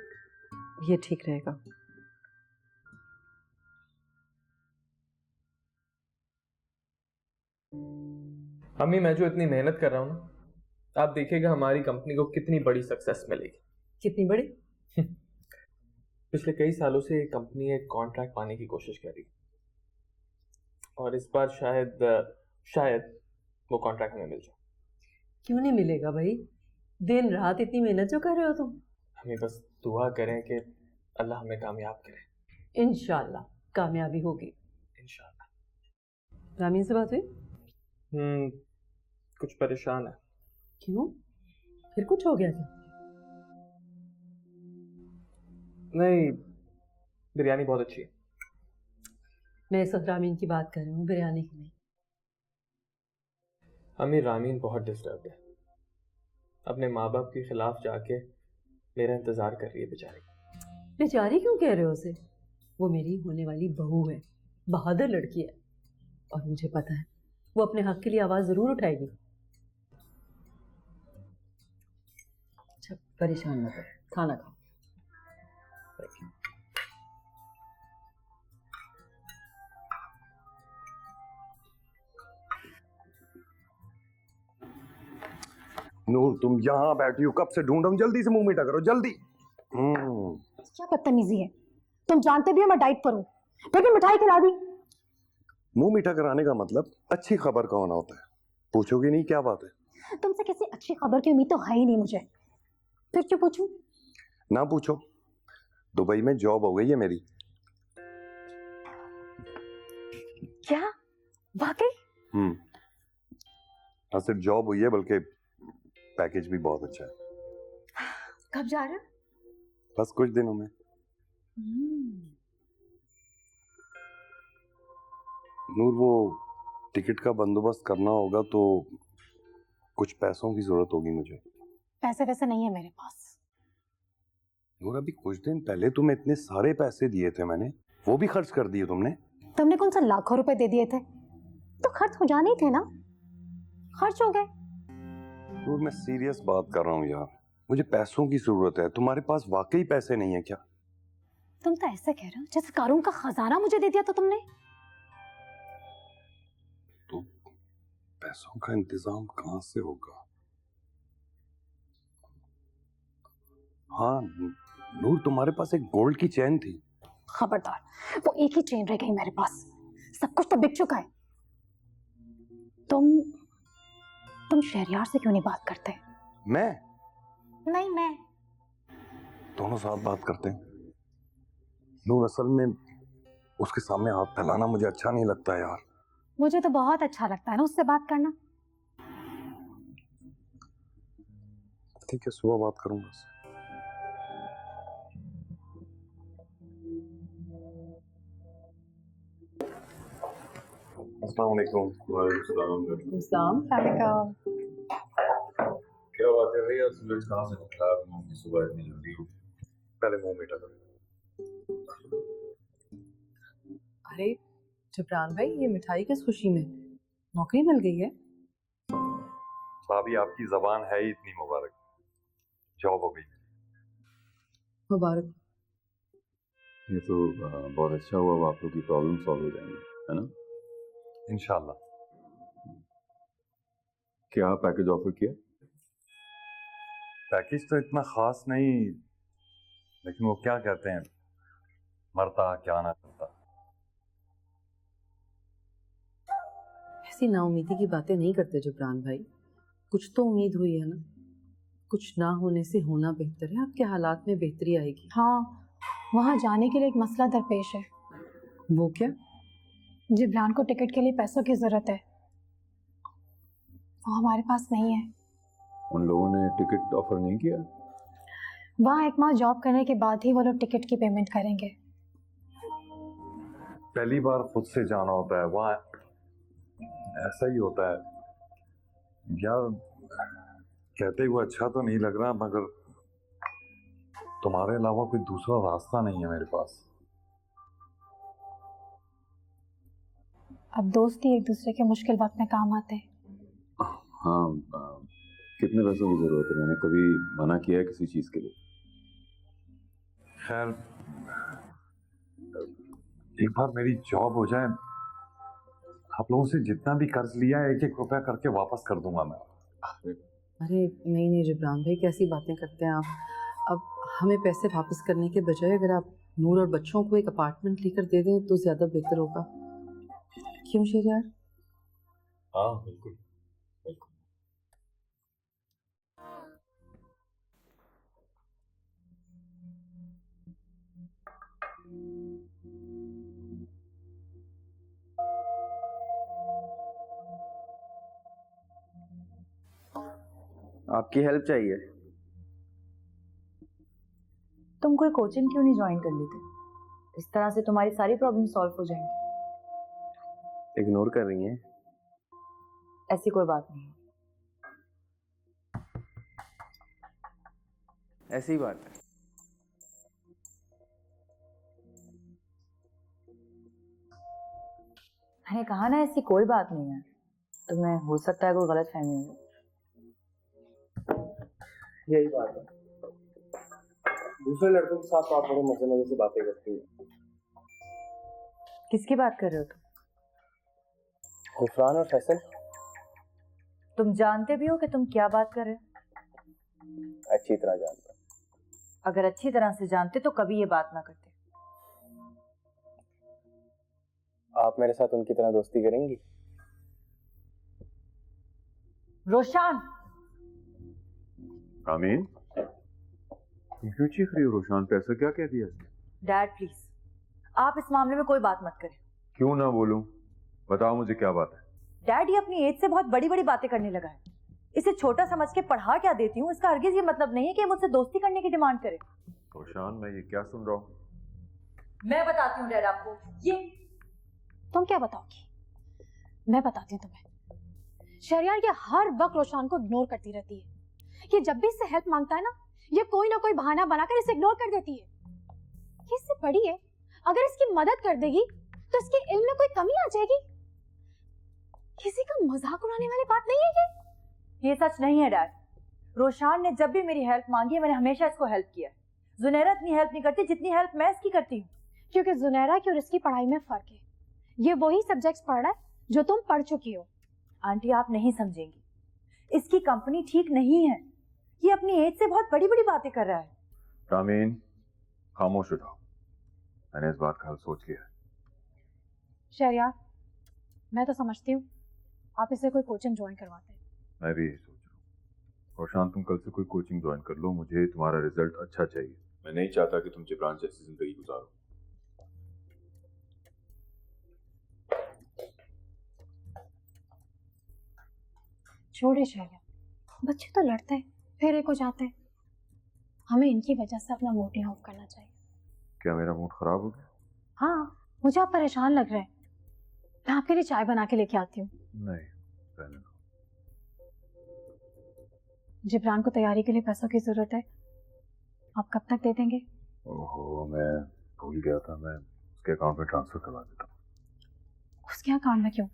ये ठीक रहेगा। अम्मी, मैं जो इतनी मेहनत कर रहा हूँ ना, आप देखिएगा हमारी कंपनी को कितनी बड़ी सक्सेस मिलेगी। कितनी बड़ी? पिछले कई सालों से ये कंपनी एक कॉन्ट्रैक्ट पाने की कोशिश कर रही है और इस बार शायद वो कॉन्ट्रैक्ट हमें मिल जाए। क्यों नहीं मिलेगा भाई? दिन रात इतनी मेहनत जो कर रहे हो तुम। हमें बस दुआ करें कि अल्लाह हमें कामयाब करे। इंशाल्लाह कामयाबी होगी। इंशाल्लाह। रामीन से बात हुई? कुछ परेशान है। क्यों? फिर कुछ हो गया क्या? नहीं, बिरयानी बहुत अच्छी है। मैं इस वक्त रामीन की बात कर रही हूँ, बिरयानी की नहीं। अम्मी, रामीन बहुत डिस्टर्ब है, अपने माँ बाप के खिलाफ जाके मेरा इंतजार कर रही है बेचारी। बेचारी क्यों कह रहे हो उसे? वो मेरी होने वाली बहू है, बहादुर लड़की है, और मुझे पता है वो अपने हक के लिए आवाज जरूर उठाएगी। अच्छा, परेशान मत हो, खाना खाओ। नूर, तुम यहाँ बैठी हो कब से ढूंढ रहा हूँ, जल्दी से मुंह मीठा करो जल्दी। क्या बदतमीजी है? तुम जानते भी हो मैं डाइट पर हूँ, फिर भी मिठाई खिला दी। मुंह मीठा कराने का मतलब अच्छी खबर का होना होता है। पूछोगे नहीं क्या बात है? तुमसे किसी अच्छी खबर की उम्मीद तो है ही नहीं मुझे, फिर क्यों पूछूं? ना पूछो, दुबई में जॉब हो गई है मेरी। क्या? वाकई? ना सिर्फ जॉब हुई है बल्कि पैकेज भी बहुत अच्छा है। कब जा रहे हो? बस कुछ दिनों में। नूर, वो टिकट का बंदोबस्त करना होगा तो कुछ पैसों की जरूरत होगी मुझे। पैसे वैसे नहीं है मेरे पास। नूर, अभी कुछ दिन पहले तुम्हें इतने सारे पैसे दिए थे मैंने, वो भी खर्च कर दिए तुमने। तुमने कौन सा लाखों रुपए दे दिए थे? तो खर्च हो जाने ही थे ना, खर्च हो गए। नूर, मैं सीरियस बात कर रहा हूँ यार, मुझे पैसों की जरूरत है। तुम्हारे पास वाकई पैसे नहीं है क्या? तुम तो ऐसे कह रहे हो जैसे कारून का खजाना मुझे दे दिया था तुमने। तो पैसों का इंतजाम कहाँ से होगा? हाँ नूर, तुम्हारे पास एक गोल्ड की चेन थी। खबरदार, वो एक ही चेन रह गई मेरे पास। सब कुछ तो बिक चुका है। तुम शहरयार से क्यों नहीं बात करते? मैं? नहीं, मैं। दोनों साथ बात करते हैं। नूर, असल में उसके सामने हाथ फैलाना मुझे अच्छा नहीं लगता यार। मुझे तो बहुत अच्छा लगता है ना उससे बात करना। ठीक है, सुबह बात करूंगा उससे। अस्सलाम वालेकुम। इस्लाम क्या बात है भैया, सूरज कहाँ से निकला? सुबह इतनी जल्दी? पहले मुंह मीठा करो। अरे जबरान भाई, ये मिठाई किस खुशी में? नौकरी मिल गई है? भाभी, आपकी जबान है ही इतनी मुबारक। जॉब हो गई। मुबारक। ये तो बहुत अच्छा हुआ, अब आप लोग की प्रॉब्लम सॉल्व हो जाएंगी, है ना? इंशाल्लाह। क्या पैकेज ऑफर किया? पैकेज तो इतना खास नहीं, लेकिन वो क्या कहते हैं, मरता क्या ना करता। ऐसी नाउमीदी की बातें नहीं करते जबरान भाई। कुछ तो उम्मीद हुई है ना। कुछ ना होने से होना बेहतर है। आपके हालात में बेहतरी आएगी। हाँ, वहाँ जाने के लिए एक मसला दरपेश है। वो क्या? जिब्रान को टिकट के लिए पैसों की जरूरत है, वो हमारे पास नहीं है। उन लोगों ने टिकट ऑफर नहीं किया? वहाँ 1 माह जॉब करने के बाद ही वो लोग टिकट की पेमेंट करेंगे। पहली बार खुद से जाना होता है, वहाँ ऐसा ही होता है यार। कहते हुए अच्छा तो नहीं लग रहा, मगर तुम्हारे अलावा कोई दूसरा रास्ता नहीं है मेरे पास। अब दोस्त ही एक दूसरे के मुश्किल वक्त में काम आते हैं। हाँ, कितने पैसों की जरूरत है? मैंने कभी मना किया है किसी चीज के लिए? खैर, एक बार मेरी जॉब हो जाए, आप लोगों से जितना भी कर्ज लिया है 1-1 रुपया करके वापस कर दूंगा मैं। अरे नहीं नहीं जबरान भाई, कैसी बातें करते हैं आप। अब हमें पैसे वापस करने के बजाय अगर आप नूर और बच्चों को एक अपार्टमेंट लेकर दे दें तो ज्यादा बेहतर होगा। क्यों शहरयार? हाँ बिल्कुल। आपकी हेल्प चाहिए? तुम कोई कोचिंग क्यों नहीं ज्वाइन कर लेते? इस तरह से तुम्हारी सारी प्रॉब्लम सॉल्व हो जाएंगी। इग्नोर कर रही हैं? ऐसी कोई बात नहीं। ऐसी बात है। मैंने कहा ना, ऐसी कोई बात नहीं है। तुम्हें हो सकता है कोई गलत फहमी हो। यही बात है, दूसरे लड़कों के साथ तो आप बड़े मजे मजे से बातें करती हैं। किसकी बात कर रहे हो तुम? गुफरान और फैसल। तुम जानते भी हो कि तुम क्या बात कर रहे हो? अच्छी तरह जानता हूं। अगर अच्छी तरह से जानते तो कभी ये बात ना करते। आप मेरे साथ उनकी तरह दोस्ती करेंगी? रोशान! आमीन, तुम क्यों चीख रही हो? रोशान पे ऐसा क्या कह दिया इसने? डैड प्लीज, आप इस मामले में कोई बात मत करें। क्यों ना बोलूं? बताओ मुझे क्या बात है। डैड, ये अपनी एज से बहुत बड़ी बड़ी बातें करने लगा है। इसे छोटा समझ के पढ़ा क्या देती हूँ, इसका हरगिज ये मतलब नहीं है कि मुझसे दोस्ती करने की डिमांड करे। रोशान, मैं ये क्या सुन रहा हूँ? मैं बताती हूँ डैड आपको। ये तुम क्या बताओगी? मैं बताती हूँ तुम्हें। शहरयार ये हर वक्त रोशान को इग्नोर करती रहती है। ये जब भी इससे हेल्प मांगता है ना, ये कोई ना कोई बहाना बनाकर इसे इग्नोर कर देती है। ये इससे बड़ी है, अगर इसकी मदद कर देगी तो इसके इल्म में कोई कमी आ जाएगी। किसी का मजाक उड़ाने वाली बात नहीं है ये सच नहीं है डैड। रोशान ने जब भी मेरी हेल्प मांगी है, मैंने हमेशा इसको हेल्प किया है। जुनैरा इतनी हेल्प नहीं करती जितनी हेल्प मैं इसकी करती हूँ। क्योंकि जुनैरा की और इसकी पढ़ाई में फर्क है। ये वही सब्जेक्ट्स पढ़ रहा है जो तुम पढ़ चुकी हो। आंटी, आप नहीं समझेंगी। इसकी कंपनी ठीक नहीं है। ये अपनी एज से बहुत बड़ी बड़ी बातें कर रहा है। रामीन, खामोश हो जाओ। मैंने इस बात का हल सोच लिया है। शहरयार, मैं तो समझती हूँ आप इसे कोई कोचिंग ज्वाइन करवाते हैं। मैं भी यही सोच रहा हूँ। और शान, तुम कल से कोई कोचिंग ज्वाइन कर लो, मुझे तुम्हारा रिजल्ट अच्छा चाहिए। मैं नहीं चाहता कि तुम जिब्रान जैसी जिंदगी गुजारो। छोड़े शैया, बच्चे तो लड़ते हैं फिर एक हो जाते हैं। हमें इनकी वजह से अपना मूड नहीं ऑफ करना चाहिए। क्या मेरा मूड खराब हो गया? हाँ, मुझे आप परेशान लग रहे हैं। मैं आपके लिए चाय बना के लेके आती हूँ। नहीं, रहने दो। जिब्रान को तैयारी के लिए पैसों की जरूरत है, आप कब तक दे देंगे? ओहो, मैं भूल गया था, मैं उसके अकाउंट में ट्रांसफर करवा देता हूँ। उसके अकाउंट में क्यों?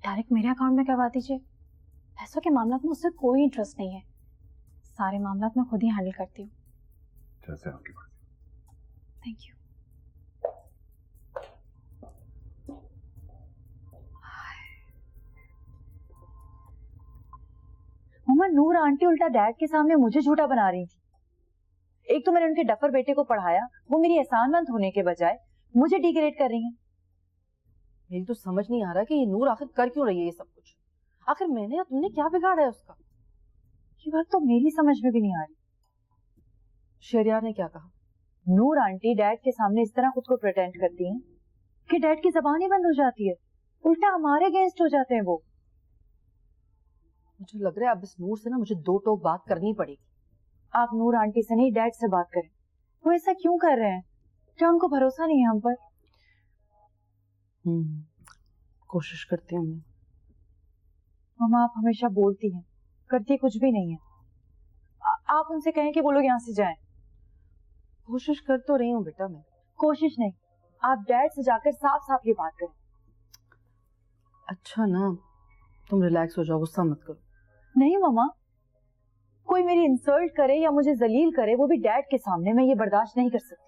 डायरेक्ट मेरे अकाउंट में करवा दीजिए। पैसों के मामला में उससे कोई इंटरेस्ट नहीं है। सारे मामला मैं खुद ही हैंडल करती हूँ। जैसे आपकी मर्जी। Thank you. मम्मा, नूर आंटी उल्टा डैड के सामने मुझे झूठा बना रही थी। एक तो मैंने उनके डफर बेटे को पढ़ाया, वो मेरी एहसानमंद होने के बजाय मुझे डिग्रेड कर रही हैं। मेरी तो समझ नहीं आ रहा कि ये नूर आखिर कर क्यों रही है ये सब कुछ। आखिर मैंने या तुमने क्या बिगाड़ा है उसका? ये बात तो मेरी समझ में भी नहीं आ रही। शहरयार ने क्या कहा? नूर आंटी डैड के सामने इस तरह खुद को प्रिटेंड करती हैं कि डैड की जबान ही बंद हो जाती है, उल्टा हमारे अगेंस्ट हो जाते हैं वो। मुझे लग रहा है अब इस नूर से ना मुझे दो टोक बात करनी पड़ेगी। आप नूर आंटी से नहीं डैड से बात करें। वो ऐसा क्यों कर रहे हैं? क्या उनको भरोसा नहीं है हम पर? कोशिश करती हूँ मैं। मम्मा, आप हमेशा बोलती हैं, करती कुछ भी नहीं है। आप उनसे कहें कि वो लोग यहाँ से जाएं। कोशिश कर तो रही हूँ बेटा मैं। कोशिश नहीं, आप डैड से जाकर साफ साफ ये बात करें। अच्छा ना, तुम रिलैक्स हो जाओ, गुस्सा मत करो। नहीं मम्मा, कोई मेरी इंसल्ट करे या मुझे जलील करे, वो भी डैड के सामने, मैं ये बर्दाश्त नहीं कर सकती।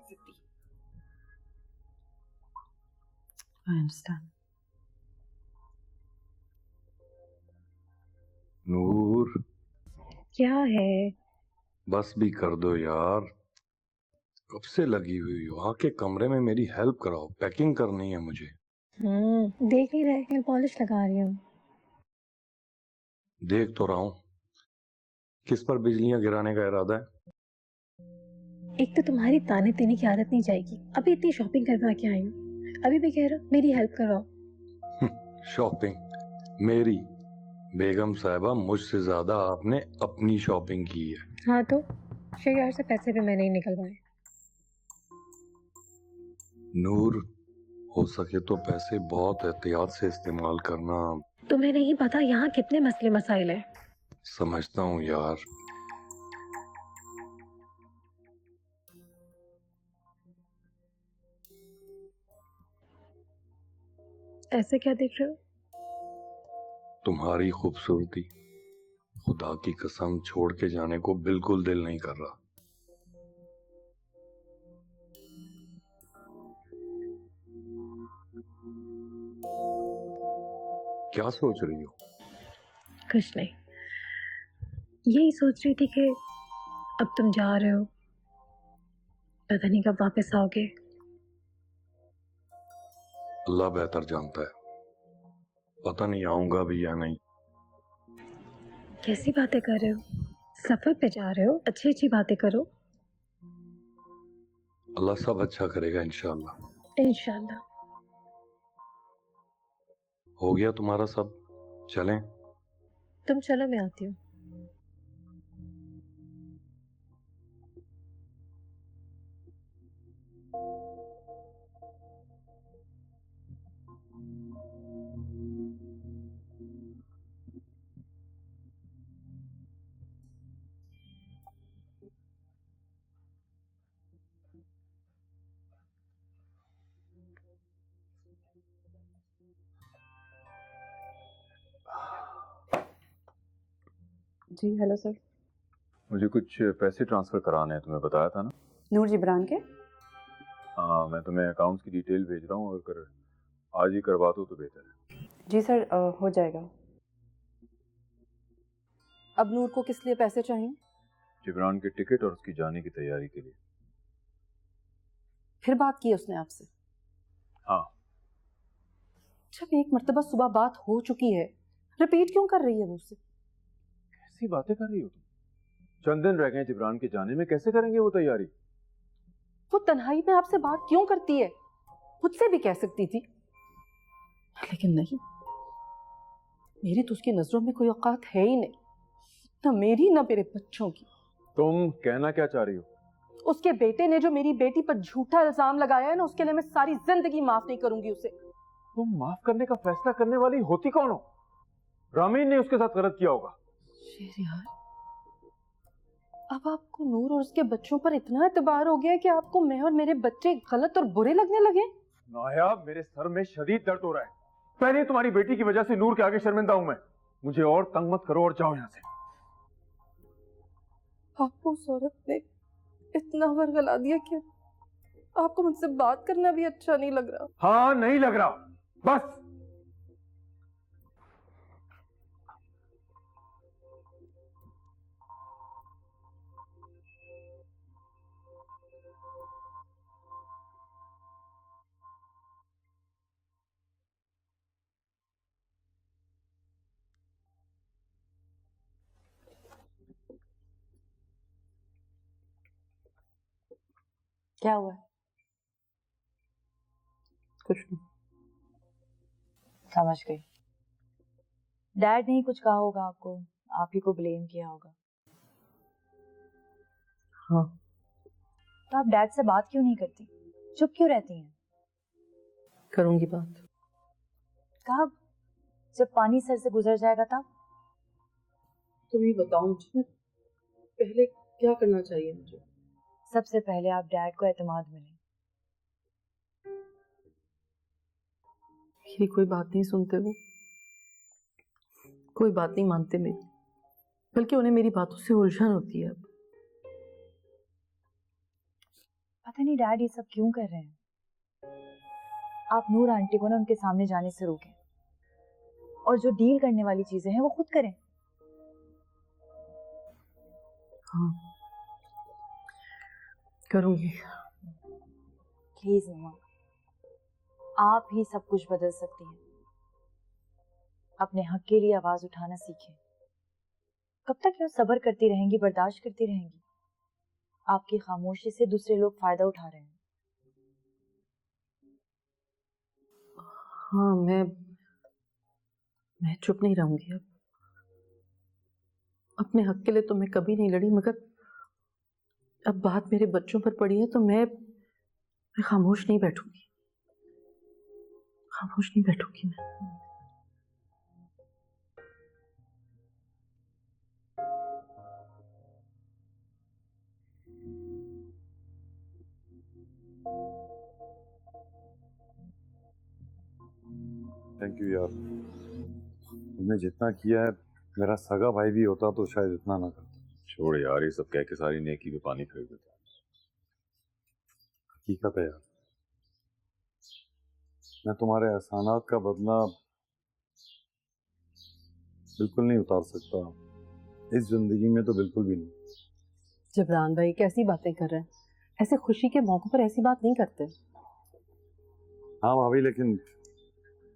I understand. नूर, क्या है? बस भी कर दो यार, कब से लगी हुई हो। आके कमरे में मेरी हेल्प कराओ, पैकिंग करनी है मुझे। देख ही रहे हैं, पॉलिश लगा रही हूँ। देख तो रहा हूँ। किस पर बिजलियां गिराने का इरादा है? एक तो तुम्हारी ताने देने की आदत नहीं जाएगी। अभी इतनी शॉपिंग करवा के आई हूँ, अभी भी कह रहा हूँ मेरी हेल्प करवाओ। शॉपिंग? मेरी? बेगम साहिबा, मुझसे ज्यादा आपने अपनी शॉपिंग की है। हाँ तो शहर से पैसे भी मैंने ही निकलवाए। नूर, हो सके तो पैसे बहुत एहतियात से इस्तेमाल करना। तुम्हें नहीं पता यहाँ कितने मसले मसाइल हैं। समझता हूँ यार। ऐसे क्या देख रहे हो? तुम्हारी खूबसूरती, खुदा की कसम छोड़ के जाने को बिल्कुल दिल नहीं कर रहा। क्या सोच रही हो? कुछ नहीं, यही सोच रही थी कि अब तुम जा रहे हो, पता नहीं कब वापस आओगे। अल्लाह बेहतर जानता है, पता नहीं आऊंगा भी या नहीं। कैसी बातें कर रहे हो? सफर पे जा रहे हो, अच्छी अच्छी बातें करो। अल्लाह सब अच्छा करेगा इंशाल्लाह। इंशाल्लाह। हो गया तुम्हारा सब? चलें? तुम चलो, मैं आती हूँ। जी हेलो सर। मुझे कुछ पैसे ट्रांसफर कराने हैं, तुम्हें बताया था ना। नूर जिब्रान के? हाँ, मैं तुम्हें अकाउंट्स की डिटेल भेज रहा हूँ, और अगर आज ही करवा दो तो बेहतर है। जी सर, हो जाएगा। अब नूर को किस लिए पैसे चाहिए? जिब्रान के टिकट और उसकी जाने की तैयारी के लिए। फिर बात की उसने आपसे? हाँ। जब एक मर्तबा सुबह बात हो चुकी है, रिपीट क्यों कर रही है मुझसे? कैसी बातें कर रही हो तुम? चंद दिन रह गए जिब्रान के जाने में, कैसे करेंगे वो तैयारी? वो तन्हाई में आपसे बात क्यों करती है? मुझसे भी कह सकती थी, लेकिन नहीं। मेरी तो उसकी नजरों में कोई औकात है ही नहीं, ना मेरी ना मेरे बच्चों की। तुम कहना क्या चाह रही हो? उसके बेटे ने जो मेरी बेटी पर झूठा इल्जाम लगाया है ना, उसके लिए मैं सारी जिंदगी माफ नहीं करूंगी उसे। तुम माफ करने का फैसला करने वाली होती कौन हो? रामीन ने उसके साथ गलत किया होगा। यार, अब आपको नूर और उसके बच्चों पर इतना एतबार हो गया है कि आपको मैं और मेरे बच्चे गलत और बुरे लगने लगे? नायाब, मेरे सर में शदीद दर्द हो रहा है। पहले तुम्हारी बेटी की वजह से नूर के आगे शर्मिंदा हूं मैं। मुझे और तंग मत करो और जाओ यहाँ से। आपको उस औरत ने इतना वर्गला दिया कि आपको मुझसे बात करना भी अच्छा नहीं लग रहा। हाँ, नहीं लग रहा, बस। क्या हुआ? कुछ नहीं। समझ गई। डैड ने ही कुछ कहा होगा आपको, आप ही को ब्लेम किया होगा। हाँ। तो आप डैड से बात क्यों नहीं करती? चुप क्यों रहती हैं? करूंगी बात। कब? जब पानी सर से गुजर जाएगा तब? तुम ही बताओ मुझे, पहले क्या करना चाहिए मुझे? सबसे पहले आप डैड को एतमाद मिलें। मेरी कोई बात नहीं सुनते वो, कोई बात नहीं मानते मेरी, बल्कि उन्हें मेरी बातों से उलझन होती है। अब पता नहीं डैड ये सब क्यों कर रहे हैं। आप नूर आंटी को ना उनके सामने जाने से रोकें, और जो डील करने वाली चीजें हैं वो खुद करें। हाँ, करूंगी। प्लीज मम्मा, आप ही सब कुछ बदल सकती हैं। अपने हक के लिए आवाज उठाना सीखें। कब तक यूं सब्र करती रहेंगी, बर्दाश्त करती रहेंगी? आपकी खामोशी से दूसरे लोग फायदा उठा रहे हैं। हाँ, मैं चुप नहीं रहूंगी अब। अपने हक के लिए तो मैं कभी नहीं लड़ी, मगर अब बात मेरे बच्चों पर पड़ी है तो मैं खामोश नहीं बैठूंगी। खामोश नहीं बैठूंगी मैं। थैंक यू यार, तुमने जितना किया है, मेरा सगा भाई भी होता तो शायद इतना ना करता। छोड़ यार, ये सब कह के सारी नेकी पे पानी फेर देता। हकीकत है यार, मैं तुम्हारे एहसानात का बदला बिल्कुल नहीं उतार सकता, इस जिंदगी में तो बिल्कुल भी नहीं। जिब्रान भाई कैसी बातें कर रहे हैं? ऐसे खुशी के मौके पर ऐसी बात नहीं करते। हाँ भाभी, लेकिन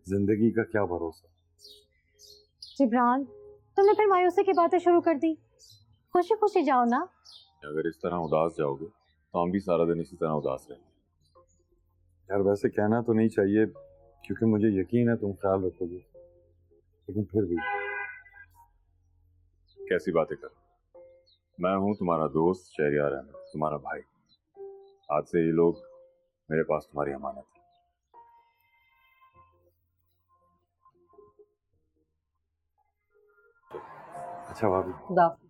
जिंदगी का क्या भरोसा। जिब्रान, तुमने फिर मायूसी की बातें शुरू कर दी। खुशी खुशी जाओ ना। अगर इस तरह उदास जाओगे तो हम भी सारा दिन इसी तरह उदास रहेंगे। यार वैसे कहना तो नहीं चाहिए, क्योंकि मुझे यकीन है तुम ख्याल रखोगे, लेकिन फिर भी। कैसी बातें कर? मैं हूं तुम्हारा दोस्त शहरियार अहमद, तुम्हारा भाई। आज से ये लोग मेरे पास तुम्हारी अमानत है। अच्छा भाभी। खुदा हाफिज।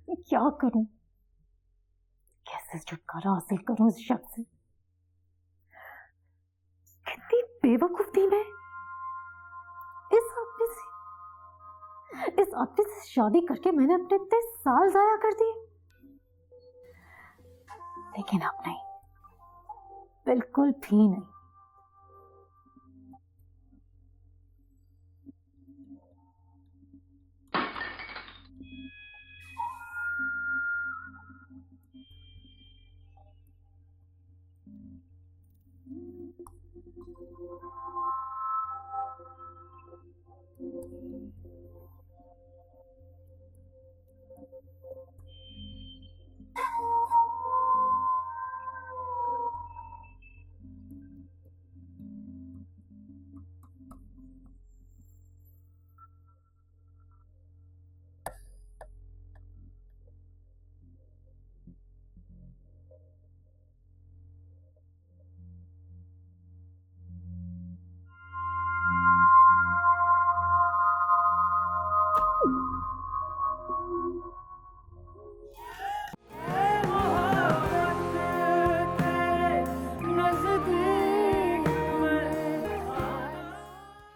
मैं क्या करूं? कैसे छुटकारा हासिल करूं इस शख्स से? कितनी बेवकूफ थी मैं। इस आदमी से शादी करके मैंने अपने इतने साल जाया कर दिए। लेकिन अब नहीं, बिल्कुल भी नहीं।